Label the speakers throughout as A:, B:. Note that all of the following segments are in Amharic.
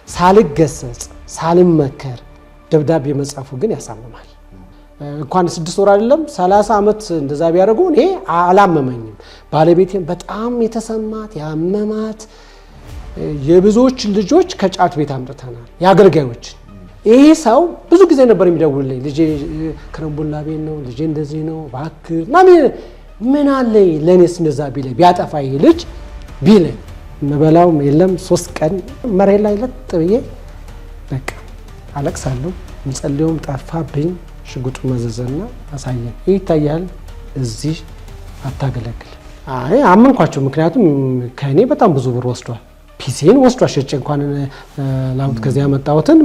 A: ሳልገሰጽ ሳልመከር ደብዳቤ መጻፉ ግን ያሳምማል። እንኳን 6 ወር አይደለም 30 ዓመት እንደዛ ቢያደርጉ እኔ አላመመኝም። ባለቤቴም በጣም የተሰማት ያመማት የብዙዎች ልጆች ከጫት ቤት አምጥተናል ያገልጋዮች። ይሄ ሰው ብዙ ጊዜ ነበር የሚደውልልኝ ልጄ ከረምቡላ ቤት ነው ልጄ እንደዚህ ነው እባክህ ምን አለኝ ለኔስ እንደዛ ቢለኝ ቢያጠፋ ይሄ ልጅ ቢለኝ መበላውም የለም 3 ቀን መሬት ላይ ለጥ ብዬ በቃ አለቅሳለሁ። ምጸልየውም ጠፋብኝ። ሽጉጡ መዘዘና አሳየኝ። ይታያል እዚህ አታገለግል። አይ አመንኳቸው። ምክንያቱም ከኔ በጣም ብዙ ብር ወስዷል። ፒሲን ወስዷል። ሸጬ እንኳን ላውት ከዚያ ያመጣሁትን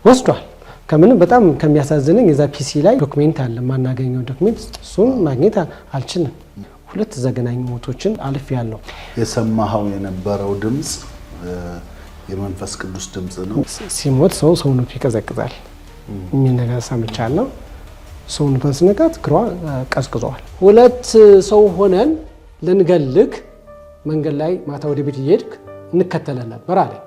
A: ወስዷል። ከምንም በጣም ከሚያሳዝነኝ የዛ ፒሲ ላይ ዶክሜንት አለ ማናገኘው ዶክሜንት እሱን ማግኘት አልችልም። 2 ዘገናኝ ሞቶችን አልፍ ያለው
B: የሰማኸው የነበረው ድምጽ የመንፈስ ቅዱስ ድምጽ ነው።
A: ሲሞት ሰውነቱ ይቀዘቅዛል የሚል ነገር ሰምቻለሁ። ሰውነቱን ስነካት ክሯ ቀዝቅዟል። 2 ሰው ሆነን ልንገልግ መንገድ ላይ ማታ ወደ ቤት እየሄድክ እንከተለን ነበር አለኝ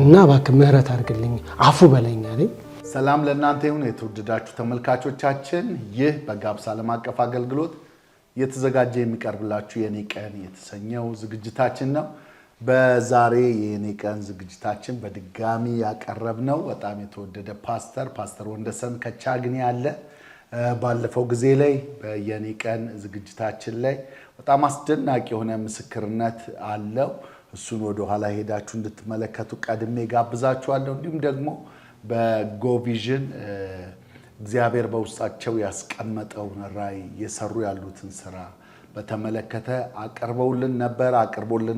A: እና እባክህ ምህረት አድርግልኝ አፉ በለኝ አለኝ።
B: ሰላም ለእናንተ ይሁን የተወደዳችሁ ተመልካቾቻችን፣ ይህ በጋብስ ዓለም አቀፍ አገልግሎት እየተዘጋጀ የሚቀርብላችሁ የኔ ቀን የተሰኘው ዝግጅታችን ነው። በዛሬ የኔ ቀን ዝግጅታችን በድጋሚ ያቀረብነው በጣም የተወደደ ፓስተር ወንደሰን ከቻግኒ አለ። ባለፈው ጊዜ ላይ በየኔ ቀን ዝግጅታችን ላይ በጣም አስደናቂ የሆነ ምስክርነት አለው። እሱን ወደ ኋላ ሄዳችሁ እንድትመለከቱ ቀድሜ ጋብዛችኋለሁ። እንዲሁም ደግሞ በጎቪዥን እግዚአብሔር በውስጣቸው ያስቀመጠውን ራዕይ እየሰሩ ያሉትን ስራ በተመለከተ አቀርቦልን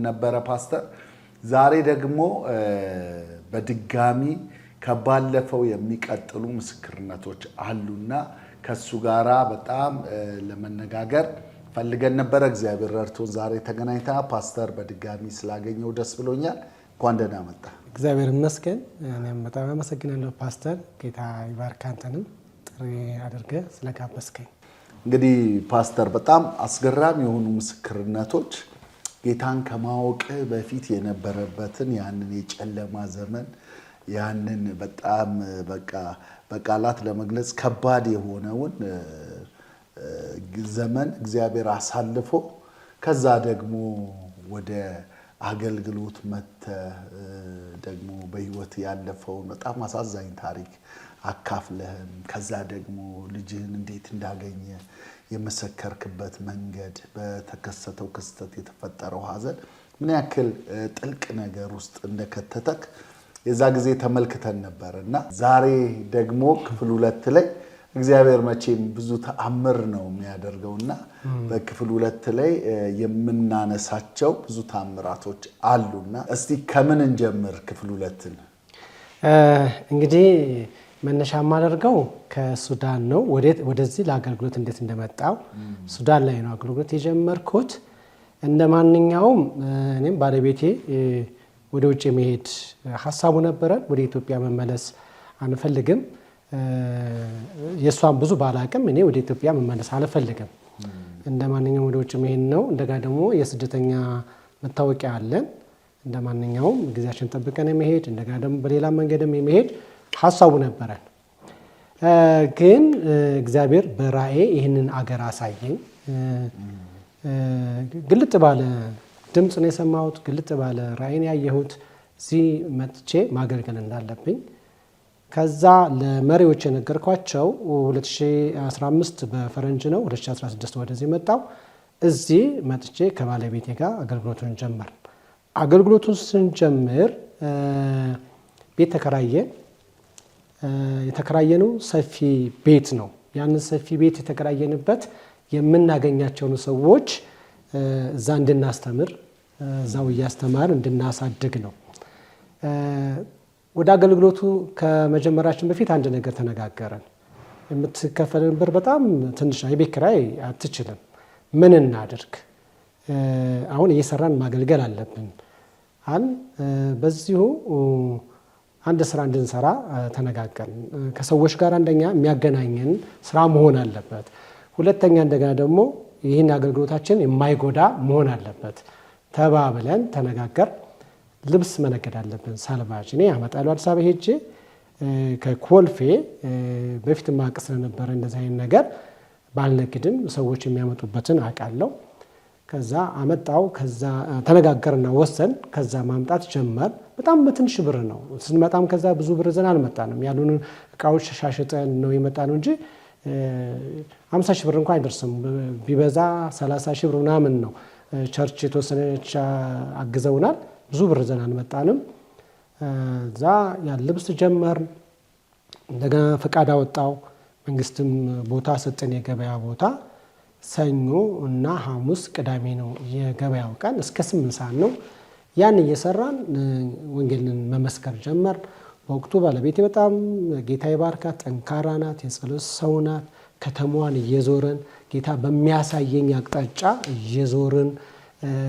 B: ነበረ ፓስተር። ዛሬ ደግሞ በድጋሚ ከባለፈው የሚቀጥሉ ምስክርነቶች አሉና ከሱ ጋራ በጣም ለመነጋገር ፈልገን ነበረ። እግዚአብሔር ረድቶን ዛሬ ተገናኝታ ፓስተር በድጋሚ ስላገኘው ደስ ብሎኛል። እንኳን ደህና መጣ።
A: እግዚአብሔር ይመስገን። እኔም በጣም አመሰግናለሁ ፓስተር። ጌታ ይባርክ አንተንም ጥሪ አድርገህ ስለጋበዝከኝ።
B: እንግዲህ ፓስተር በጣም አስገራሚ የሆኑ ምስክርነቶች ጌታን ከማወቅ በፊት የነበረበትን ያንን የጨለማ ዘመን ያንን በጣም በቃላት ለመግለጽ ከባድ የሆነውን ዘመን እግዚአብሔር አሳልፎ ከዛ ደግሞ ወደ አገልግሎት መተ ደግሞ በህይወት ያለፈውን በጣም አሳዛኝ ታሪክ አካፍለህን ከዛ ደግሞ ልጅህን እንዴት እንዳገኘ የመሰከርክበት መንገድ በተከሰተው ክስተት የተፈጠረው ሐዘን ምን ያክል ጥልቅ ነገር ውስጥ እንደከተተክ የዛ ጊዜ ተመልክተን ነበርና ዛሬ ደግሞ ክፍል 2 ላይ እግዚአብሔር መቼም ብዙ ተአምር ነው የሚያደርገውና በክፍል 2 ላይ የምናነሳቸው ብዙ ተአምራቶች አሉና እስቲ ከምን እንጀምር? ክፍል 2ን
A: እንግዲህ መነሻ ማደርገው ከሱዳን ነው። ወደዚህ ለአገልግሎት እንዴት እንደመጣው ሱዳን ላይ ነው አገልግሎት የጀመርኩት። እንደማንኛውም እኔም ባለቤቴ ወደ ውጭ መሄድ ሐሳቡ ነበረን። ወደ ኢትዮጵያ መመለስ አንፈልግም። የሷን ብዙ ባላቅም እኔ ወደ ኢትዮጵያ መመለስ አልፈልግም። እንደማንኛውም ወደ ውጭ መሄድ ነው። እንደጋ ደግሞ የስደተኛ መታወቂያ አለን። እንደማንኛውም ጊዜያችን ጠብቀን መሄድ እንደጋ ደግሞ በሌላ መንገድም መሄድ ሐሳቡ ነበረን። ግን እግዚአብሔር በራእይ ይህንን አገር አሳየኝ። ግልጥ ባለ ድምጽ ነው የሰማሁት። ግልጥ ባለ ራእይን ያየሁት እዚህ መጥቼ ማገልገል እንዳለብኝ። ከዛ ለመሪዎች የነገርኳቸው 2015 በፈረንጅ ነው 2016 ወደዚህ መጣው። እዚህ መጥቼ ከባለቤቴ ጋር አገልግሎቱን ጀመርን። አገልግሎቱን ስንጀምር ቤት ተከራየን። የተከራየነው ሰፊ ቤት ነው። ያን ሰፊ ቤት የተከራየንበት የምናገኛቸውን ሰዎች እዛ እንድናስተምር እዛው እያስተማር እንድናሳድግ ነው። ወደ አገልግሎቱ ከመጀመራችን በፊት አንድ ነገር ተነጋገረን። የምትከፈለን ብር በጣም ትንሽ ነው። የቤት ኪራይ አትችልም። ምን እናድርግ? አሁን እየሰራን ማገልገል አለብን አል በዚሁ አንድ ስራ እንድንሰራ ተነጋገርን። ከሰዎች ጋር አንደኛ የሚያገናኘን ስራ መሆን አለበት። ሁለተኛ እንደገና ደግሞ ይህን አገልግሎታችን የማይጎዳ መሆን አለበት ተባብለን ተነጋገር። ልብስ መነገድ አለብን። ሳልቫጅ እኔ አመጣለሁ አዲስ አበባ ሄጄ ከኮልፌ በፊት ማቅ ስለነበረ እንደዚህ አይነት ነገር ባልነግድም ሰዎች የሚያመጡበትን አውቃለሁ። ከዛ አመጣው። ከዛ ተነጋገርና ወሰን። ከዛ ማምጣት ጀመር። በጣም በትንሽ ብር ነው ስንመጣም። ከዛ ብዙ ብር ዘን አልመጣንም። ያሉን እቃዎች ሻሽጠን ነው የመጣነው እንጂ 50 ሺህ ብር እንኳን አይደርስም። ቢበዛ 30 ሺህ ብር ምናምን ነው። ቸርች የተወሰነች አግዘውናል። ብዙ ብር ዘን አልመጣንም። እዛ ያን ልብስ ጀመር። እንደገና ፈቃድ አወጣው። መንግስትም ቦታ ሰጠን፣ የገበያ ቦታ። ሰኞ እና ሐሙስ ቅዳሜ ነው የገበያው ቀን። እስከ 8 ሰዓት ነው። ያን እየሰራን ወንጌልን መመስከር ጀመር። በወቅቱ ባለቤቴ በጣም ጌታ ይባርካት፣ ጠንካራ ናት፣ የጸሎት ሰው ናት። ከተማዋን እየዞርን ጌታ በሚያሳየኝ አቅጣጫ እየዞርን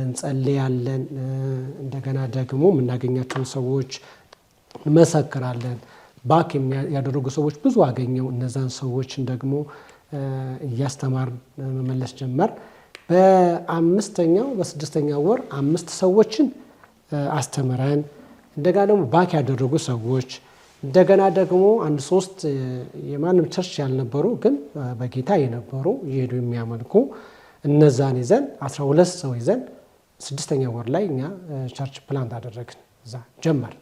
A: እንጸልያለን። እንደገና ደግሞ የምናገኛቸውን ሰዎች እንመሰክራለን። ባክ ያደረጉ ሰዎች ብዙ አገኘው። እነዛን ሰዎችን ደግሞ እያስተማርን መመለስ ጀመር። በ5ኛው በ6ኛው ወር 5 ሰዎችን አስተምረን እንደገና ደግሞ ባክ ያደረጉ ሰዎች እንደገና ደግሞ 1-3 የማንም ቸርች ያልነበሩ ግን በጌታ የነበሩ እየሄዱ የሚያመልኩ እነዛን ይዘን 12 ሰው ይዘን 6ኛው ወር ላይ እኛ ቸርች ፕላንት አደረግን። እዛ ጀመር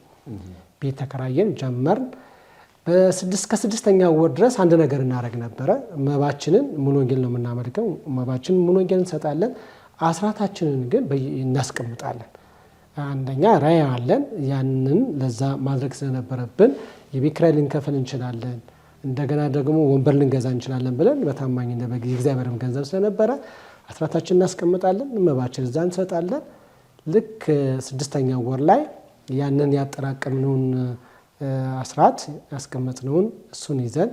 A: ቤት ተከራየን ጀመርን። ከ6ኛው ወር ድረስ አንድ ነገር እናደርግ ነበረ። መባችንን ሙሉ ወንጌል ነው የምናመልከው። መባችንን ሙሉ ወንጌል እንሰጣለን። አስራታችንን ግን እናስቀምጣለን። አንደኛ ራዕይ አለን። ያንን ለዛ ማድረግ ስለነበረብን የቤት ኪራይ ልንከፍል እንችላለን፣ እንደገና ደግሞ ወንበር ልንገዛ እንችላለን ብለን በታማኝነት በእግዚአብሔርም ገንዘብ ስለነበረ አስራታችንን እናስቀምጣለን። መባችን እዛ እንሰጣለን። ልክ 6ኛው ወር ላይ ያንን ያጠራቀምነውን አስራት ያስቀመጥነውን እሱን ይዘን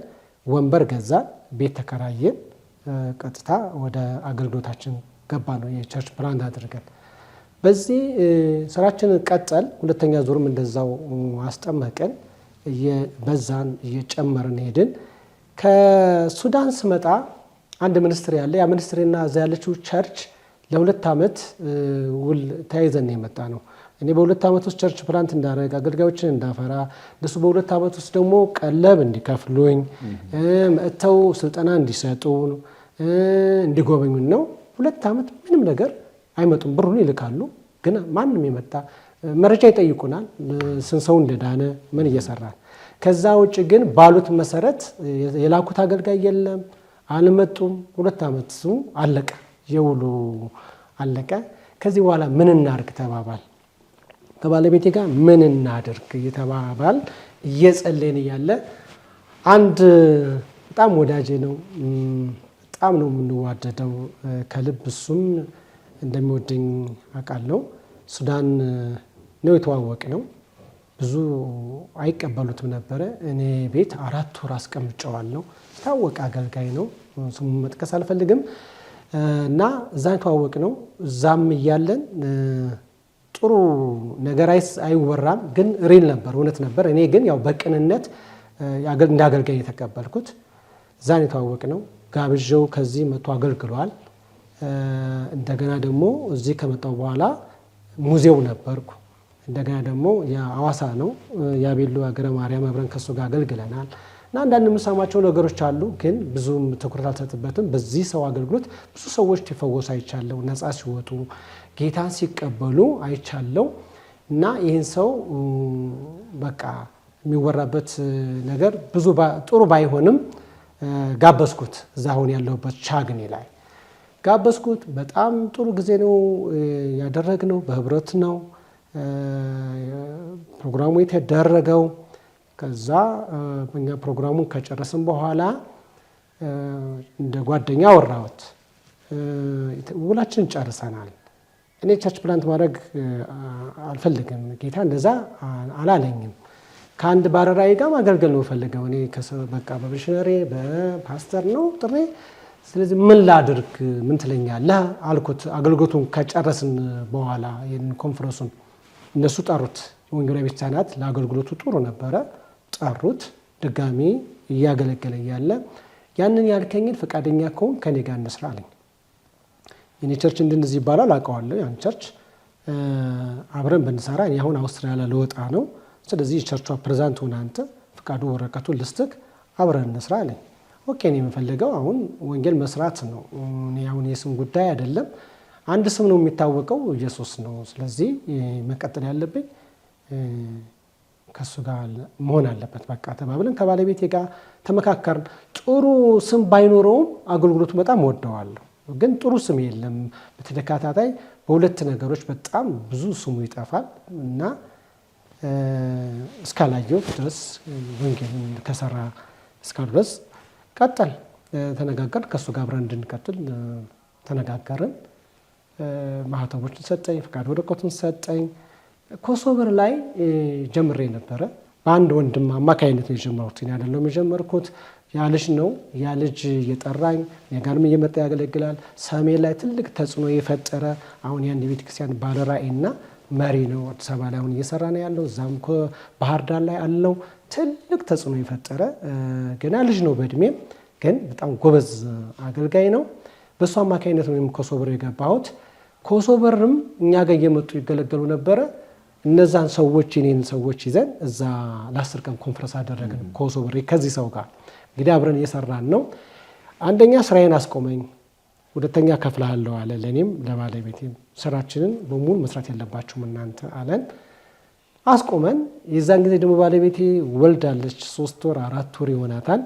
A: ወንበር ገዛን፣ ቤት ተከራየን። ቀጥታ ወደ አገልግሎታችን ገባ ነው የቸርች ፕላንት አድርገን። በዚህ ስራችንን ቀጠል። 2ኛ ዙርም እንደዛው አስጠመቅን። በዛን እየጨመርን ሄድን። ከሱዳን ስመጣ አንድ ሚኒስትሪ ያለ ያ ሚኒስትሪና እዛ ያለችው ቸርች ለ2 ዓመት ውል ተያይዘን የመጣ ነው። እኔ በ2 ዓመት ውስጥ ቸርች ፕላንት እንዳደረግ አገልጋዮችን እንዳፈራ እነሱ በ2 ዓመት ውስጥ ደግሞ ቀለብ እንዲከፍሉኝ መጥተው ስልጠና እንዲሰጡ እንዲጎበኙን ነው። 2 ዓመት ምንም ነገር አይመጡም። ብሩን ይልካሉ፣ ግን ማንም የመጣ መረጃ ይጠይቁናል። ስንት ሰው እንደዳነ ምን እየሰራን። ከዛ ውጭ ግን ባሉት መሰረት የላኩት አገልጋይ የለም፣ አልመጡም። 2 ዓመት አለቀ፣ የውሉ አለቀ። ከዚህ በኋላ ምን እናድርግ ተባባል። ከባለቤቴ ጋር ምን እናድርግ እየተባባል እየጸለይን እያለ አንድ በጣም ወዳጄ ነው፣ በጣም ነው የምንዋደደው ከልብ። እሱም እንደሚወደኝ አውቃለሁ። ሱዳን ነው የተዋወቅ ነው። ብዙ አይቀበሉትም ነበረ። እኔ ቤት 4 ወር አስቀምጨዋለሁ። የታወቀ አገልጋይ ነው፣ ስሙን መጥቀስ አልፈልግም። እና እዛ የተዋወቅ ነው። እዛም እያለን ጥሩ ነገር አይወራም፣ ግን ሪል ነበር፣ እውነት ነበር። እኔ ግን ያው በቅንነት እንደ አገልጋይ የተቀበልኩት። እዛን የተዋወቅ ነው። ጋብዣው ከዚህ መጥቶ አገልግሏል። እንደገና ደግሞ እዚህ ከመጣው በኋላ ሙዚየው ነበርኩ። እንደገና ደግሞ የአዋሳ ነው የአቤሎ ሀገረ ማርያም አብረን ከሱ ጋር አገልግለናል። እና አንዳንድ የምሰማቸው ነገሮች አሉ፣ ግን ብዙም ትኩረት አልሰጥበትም። በዚህ ሰው አገልግሎት ብዙ ሰዎች ሲፈወሱ አይቻለሁ፣ ነፃ ሲወጡ ጌታን ሲቀበሉ አይቻለሁ። እና ይህን ሰው በቃ የሚወራበት ነገር ብዙ ጥሩ ባይሆንም ጋበዝኩት። እዛ አሁን ያለሁበት ቻግኒ ላይ ጋበዝኩት። በጣም ጥሩ ጊዜ ነው ያደረግነው፣ በህብረት ነው ፕሮግራሙ የተደረገው። ከዛ በእኛ ፕሮግራሙን ከጨረስን በኋላ እንደ ጓደኛ አወራሁት። ውላችን ጨርሰናል፣ እኔ ቸርች ፕላንት ማድረግ አልፈልግም፣ ጌታ እንደዛ አላለኝም። ከአንድ ባለራዕይ ጋር ማገልገል ነው ፈልገው። እኔ በቃ በሚሽነሪ በፓስተር ነው ጥሬ። ስለዚህ ምን ላድርግ፣ ምን ትለኛለህ አልኩት። አገልግሎቱን ከጨረስን በኋላ ኮንፈረንሱን እነሱ ጠሩት። ወንጌላዊ ቤተክርስቲያናት ለአገልግሎቱ ጥሩ ነበረ፣ ጠሩት። ድጋሚ እያገለገለ እያለ ያንን ያልከኝን ፈቃደኛ ከሆን ከኔ ጋር እንስራ አለኝ። የኔ ቸርች እንደዚህ ይባላል አውቀዋለሁ። ያን ቸርች አብረን ብንሰራ እኔ አሁን አውስትራሊያ ልወጣ ነው። ስለዚህ የቸርቿ ፕሬዝዳንት ሆነ አንተ ፍቃዱ ወረቀቱን ልስጥክ አብረን እንስራ አለኝ። ኦኬ እኔ የምፈልገው አሁን ወንጌል መስራት ነው። እኔ አሁን የስም ጉዳይ አይደለም። አንድ ስም ነው የሚታወቀው፣ ኢየሱስ ነው። ስለዚህ መቀጠል ያለብኝ ከሱ ጋር መሆን አለበት በቃ ተባብለን ከባለቤቴ ጋር ተመካከርን። ጥሩ ስም ባይኖረውም አገልግሎቱ በጣም ወደዋለሁ፣ ግን ጥሩ ስም የለም። በተከታታይ በሁለት ነገሮች በጣም ብዙ ስሙ ይጠፋል እና እስካላየው ድረስ ወንጌልን ከሰራ እስካሉ ድረስ ቀጠል ተነጋገርን። ከሱ ጋር አብረን እንድንቀጥል ተነጋገርን። ማህተቦችን ሰጠኝ፣ ፍቃድ ወረቀቱን ሰጠኝ። ኮሶቨር ላይ ጀምሬ ነበረ። በአንድ ወንድም አማካይነት ነው የጀመሩት። እኔ አይደለም የጀመርኩት፣ ያ ልጅ ነው። ያ ልጅ እየጠራኝ ጋርም እየመጣ ያገለግላል። ሰሜን ላይ ትልቅ ተጽዕኖ የፈጠረ አሁን ያን የቤተ ክርስቲያን ባለራዕይና መሪ ነው። አዲስ አበባ ላይ አሁን እየሰራ ነው ያለው። እዛም ባህር ዳር ላይ አለው። ትልቅ ተጽዕኖ የፈጠረ ገና ልጅ ነው በእድሜም፣ ግን በጣም ጎበዝ አገልጋይ ነው። በእሱ አማካይነት ነው ኮሶቨር የገባሁት። ኮሶቨርም እኛ ጋር እየመጡ ይገለገሉ ነበረ። እነዛን ሰዎች እኔን ሰዎች ይዘን እዛ ለ10 ቀን ኮንፈረንስ አደረግን። ኮሶቨር ከዚህ ሰው ጋር እንግዲህ አብረን እየሰራን ነው። አንደኛ ስራዬን አስቆመኝ፣ ሁለተኛ ከፍልሃለሁ አለ። ለእኔም ለባለቤቴም ስራችንን በሙሉ መስራት የለባችሁም እናንተ አለን። አስቆመን። የዛን ጊዜ ደግሞ ባለቤቴ ወልዳለች። 3 ወር 4 ወር ይሆናታል።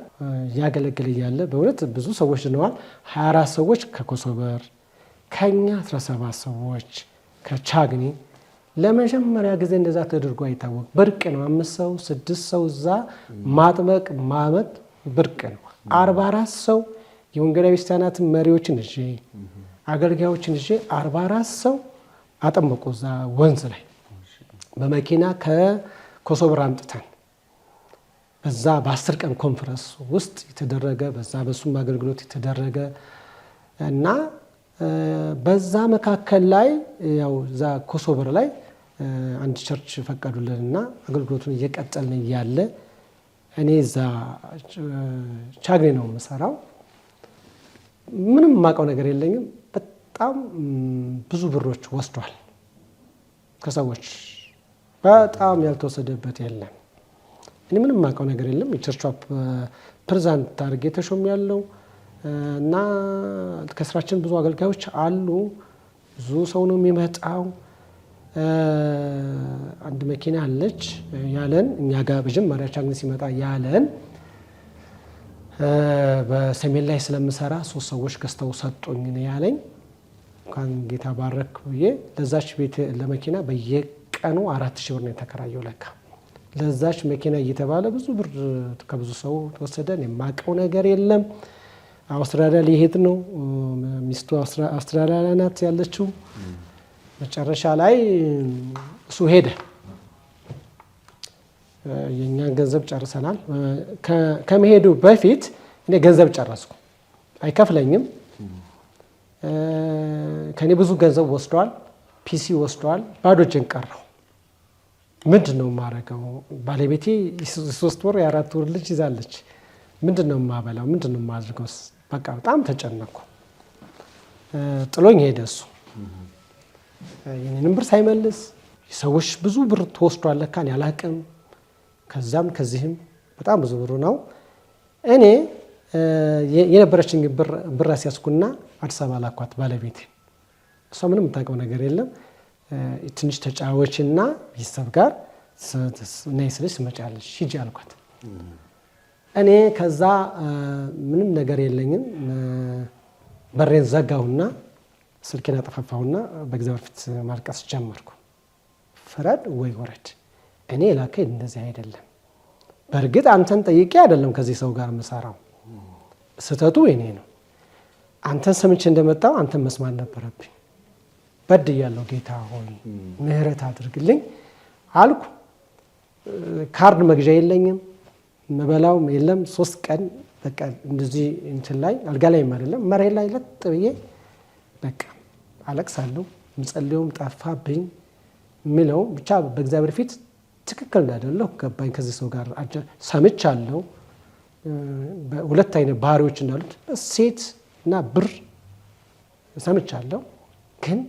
A: እያገለገለ እያለ በእውነት ብዙ ሰዎች ድነዋል። 24 ሰዎች ከኮሶቨር፣ ከኛ 17 ሰዎች ከቻግኒ። ለመጀመሪያ ጊዜ እንደዛ ተደርጎ አይታወቅ። ብርቅ ነው። 5 ሰው 6 ሰው እዛ ማጥበቅ ማመጥ ብርቅ ነው። 44 ሰው የወንጌላዊ ክርስቲያናትን መሪዎችን እዤ አገልጋዮችን እዤ 44 ሰው አጠመቁ እዛ ወንዝ ላይ በመኪና ከኮሶቨር አምጥተን በዛ በ10 ቀን ኮንፈረንስ ውስጥ የተደረገ በዛ በሱም አገልግሎት የተደረገ እና በዛ መካከል ላይ ያው እዛ ኮሶቨር ላይ አንድ ቸርች ፈቀዱልንና አገልግሎቱን እየቀጠልን እያለ እኔ እዛ ቻግኒ ነው የምሰራው። ምንም የማውቀው ነገር የለኝም። በጣም ብዙ ብሮች ወስዷል ከሰዎች፣ በጣም ያልተወሰደበት የለም። እኔ ምንም የማውቀው ነገር የለም። የቸርቿ ፕሬዝዳንት አድርጌ ተሾም ያለው እና ከስራችን ብዙ አገልጋዮች አሉ። ብዙ ሰው ነው የሚመጣው። አንድ መኪና አለች ያለን እኛ ጋር መጀመሪያ ቻግኒ ሲመጣ ያለን በሰሜን ላይ ስለምሰራ 3 ሰዎች ገዝተው ሰጡኝ ነው ያለኝ። እንኳን ጌታ ባረክ ብዬ ለዛች ቤት ለመኪና በየቀኑ 4000 ብር ነው የተከራየው። ለካ ለዛች መኪና እየተባለ ብዙ ብር ከብዙ ሰው ተወሰደ። የማውቀው ነገር የለም። አውስትራሊያ ሊሄድ ነው። ሚስቱ አውስትራሊያ ናት ያለችው። መጨረሻ ላይ እሱ ሄደ። የእኛን ገንዘብ ጨርሰናል። ከመሄዱ በፊት እኔ ገንዘብ ጨረስኩ። አይከፍለኝም። ከኔ ብዙ ገንዘብ ወስዷል። ፒሲ ወስዷል። ባዶ እጄን ቀረሁ። ምንድን ነው የማደርገው? ባለቤቴ 3 ወር የ4 ወር ልጅ ይዛለች። ምንድን ነው የማበላው? ምንድን ነው የማድርገው? በቃ በጣም ተጨነቅኩ። ጥሎኝ ሄደ እሱ። የኔንም ብር ሳይመልስ ሰዎች ብዙ ብር ተወስዷል ለካ እኔ አላቅም። ከዛም ከዚህም በጣም ብዙ ብር ነው። እኔ የነበረችኝ ብር አስያዝኩና አዲስ አበባ ላኳት ባለቤቴ። እሷ ምንም የምታውቀው ነገር የለም። ትንሽ ተጫወችና ቤተሰብ ጋር ነይ ስልሽ ትመጫለሽ ሂጂ አልኳት። እኔ ከዛ ምንም ነገር የለኝም። በሬን ዘጋሁና ስልኬን አጠፋፋሁና በእግዚአብሔር ፊት ማልቀስ ጀመርኩ። ፍረድ ወይ ወረድ፣ እኔ ላከኝ እንደዚህ አይደለም። በእርግጥ አንተን ጠይቄ አይደለም ከዚህ ሰው ጋር የምሰራው፣ ስህተቱ የኔ ነው። አንተን ሰምቼ እንደመጣው አንተን መስማት ነበረብኝ። በድያለሁ፣ ጌታ ሆይ ምህረት አድርግልኝ አልኩ። ካርድ መግዣ የለኝም፣ መበላውም የለም። 3 ቀን በቃ እንደዚህ እንትን ላይ አልጋ ላይ አይደለም መሬት ላይ ለጥ ብዬ በቃ አለቅሳለሁ። ምጸልየውም ጠፋብኝ ምለው ብቻ በእግዚአብሔር ፊት ትክክል እንዳይደለሁ ገባኝ። ከዚህ ሰው ጋር ሰምቻለሁ። በሁለት አይነት ባህሪዎች እንዳሉት ሴት እና ብር ሰምቻለሁ። ግን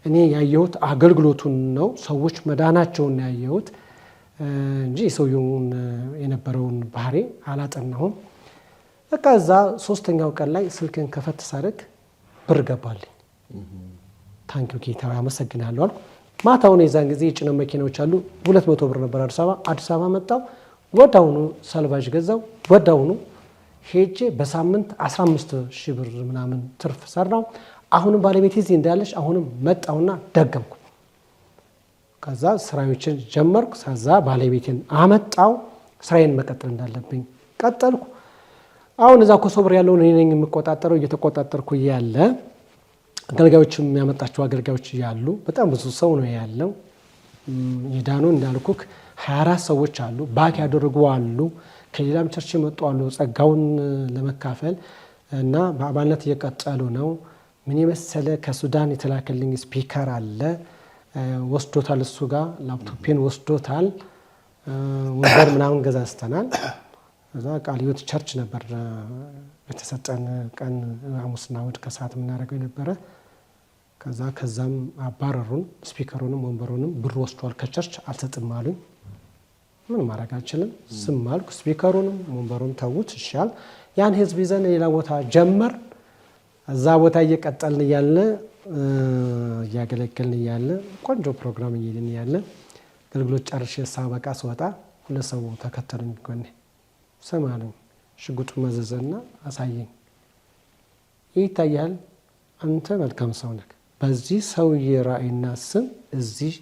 A: እኔ ያየሁት አገልግሎቱን ነው፣ ሰዎች መዳናቸውን ያየሁት እንጂ የሰውየውን የነበረውን ባህሪ አላጠናሁም። በቃ እዛ 3ኛው ቀን ላይ ስልክን ከፈት ሳደርግ ብር ገባልኝ። ታንኪዩ ጌታ አመሰግናለሁ አልኩ። ማታውን የዛን ጊዜ የጭነት መኪናዎች አሉ 200 ብር ነበር አዲስ አበባ መጣው። ወዳውኑ ሰልባጅ ገዛው። ወዳውኑ ሄጄ በሳምንት 15,000 ብር ምናምን ትርፍ ሰራው። አሁንም ባለቤቴ እዚህ እንዳለች አሁንም መጣውና ደገምኩ። ከዛ ስራዎችን ጀመርኩ። ከዛ ባለቤቴን አመጣው። ስራዬን መቀጠል እንዳለብኝ ቀጠልኩ። አሁን እዛ ኮሶብር ያለውን እኔ ነኝ የምቆጣጠረው። እየተቆጣጠርኩ ያለ አገልጋዮች የሚያመጣቸው አገልጋዮች ያሉ በጣም ብዙ ሰው ነው ያለው። የዳኑ እንዳልኩክ 24 ሰዎች አሉ። ባክ ያደረጉ አሉ። ከሌላም ቸርች የመጡ አሉ ጸጋውን ለመካፈል እና በአባልነት እየቀጠሉ ነው። ምን የመሰለ ከሱዳን የተላከልኝ ስፒከር አለ። ወስዶታል፣ እሱ ጋር ላፕቶፔን ወስዶታል። ወንበር ምናምን ገዛዝተናል። እዛ ቃለ ሕይወት ቸርች ነበር የተሰጠን ቀን ሐሙስና እሑድ ከሰዓት የምናደርገው የነበረ። ከዛም አባረሩን። ስፒከሩንም ወንበሩንም ብር ወስዷል ከቸርች አልሰጥም አሉኝ። ምን ማድረግ አልችልም። ዝም አልኩ። ስፒከሩንም ወንበሩን ተዉት ይሻል። ያን ህዝብ ይዘን ሌላ ቦታ ጀመር። እዛ ቦታ እየቀጠልን እያለ እያገለገልን እያለ ቆንጆ ፕሮግራም እየሄድን እያለ አገልግሎት ጨርሼ ሳበቃ ስወጣ 2 ሰው ተከተሉኝ። ጎኔ ስም አሉኝ። ሽጉጡን መዘዘና አሳየኝ። ይታያል፣ አንተ መልካም ሰው ነህ። በዚህ ሰውዬ ራእይና ስም እዚህ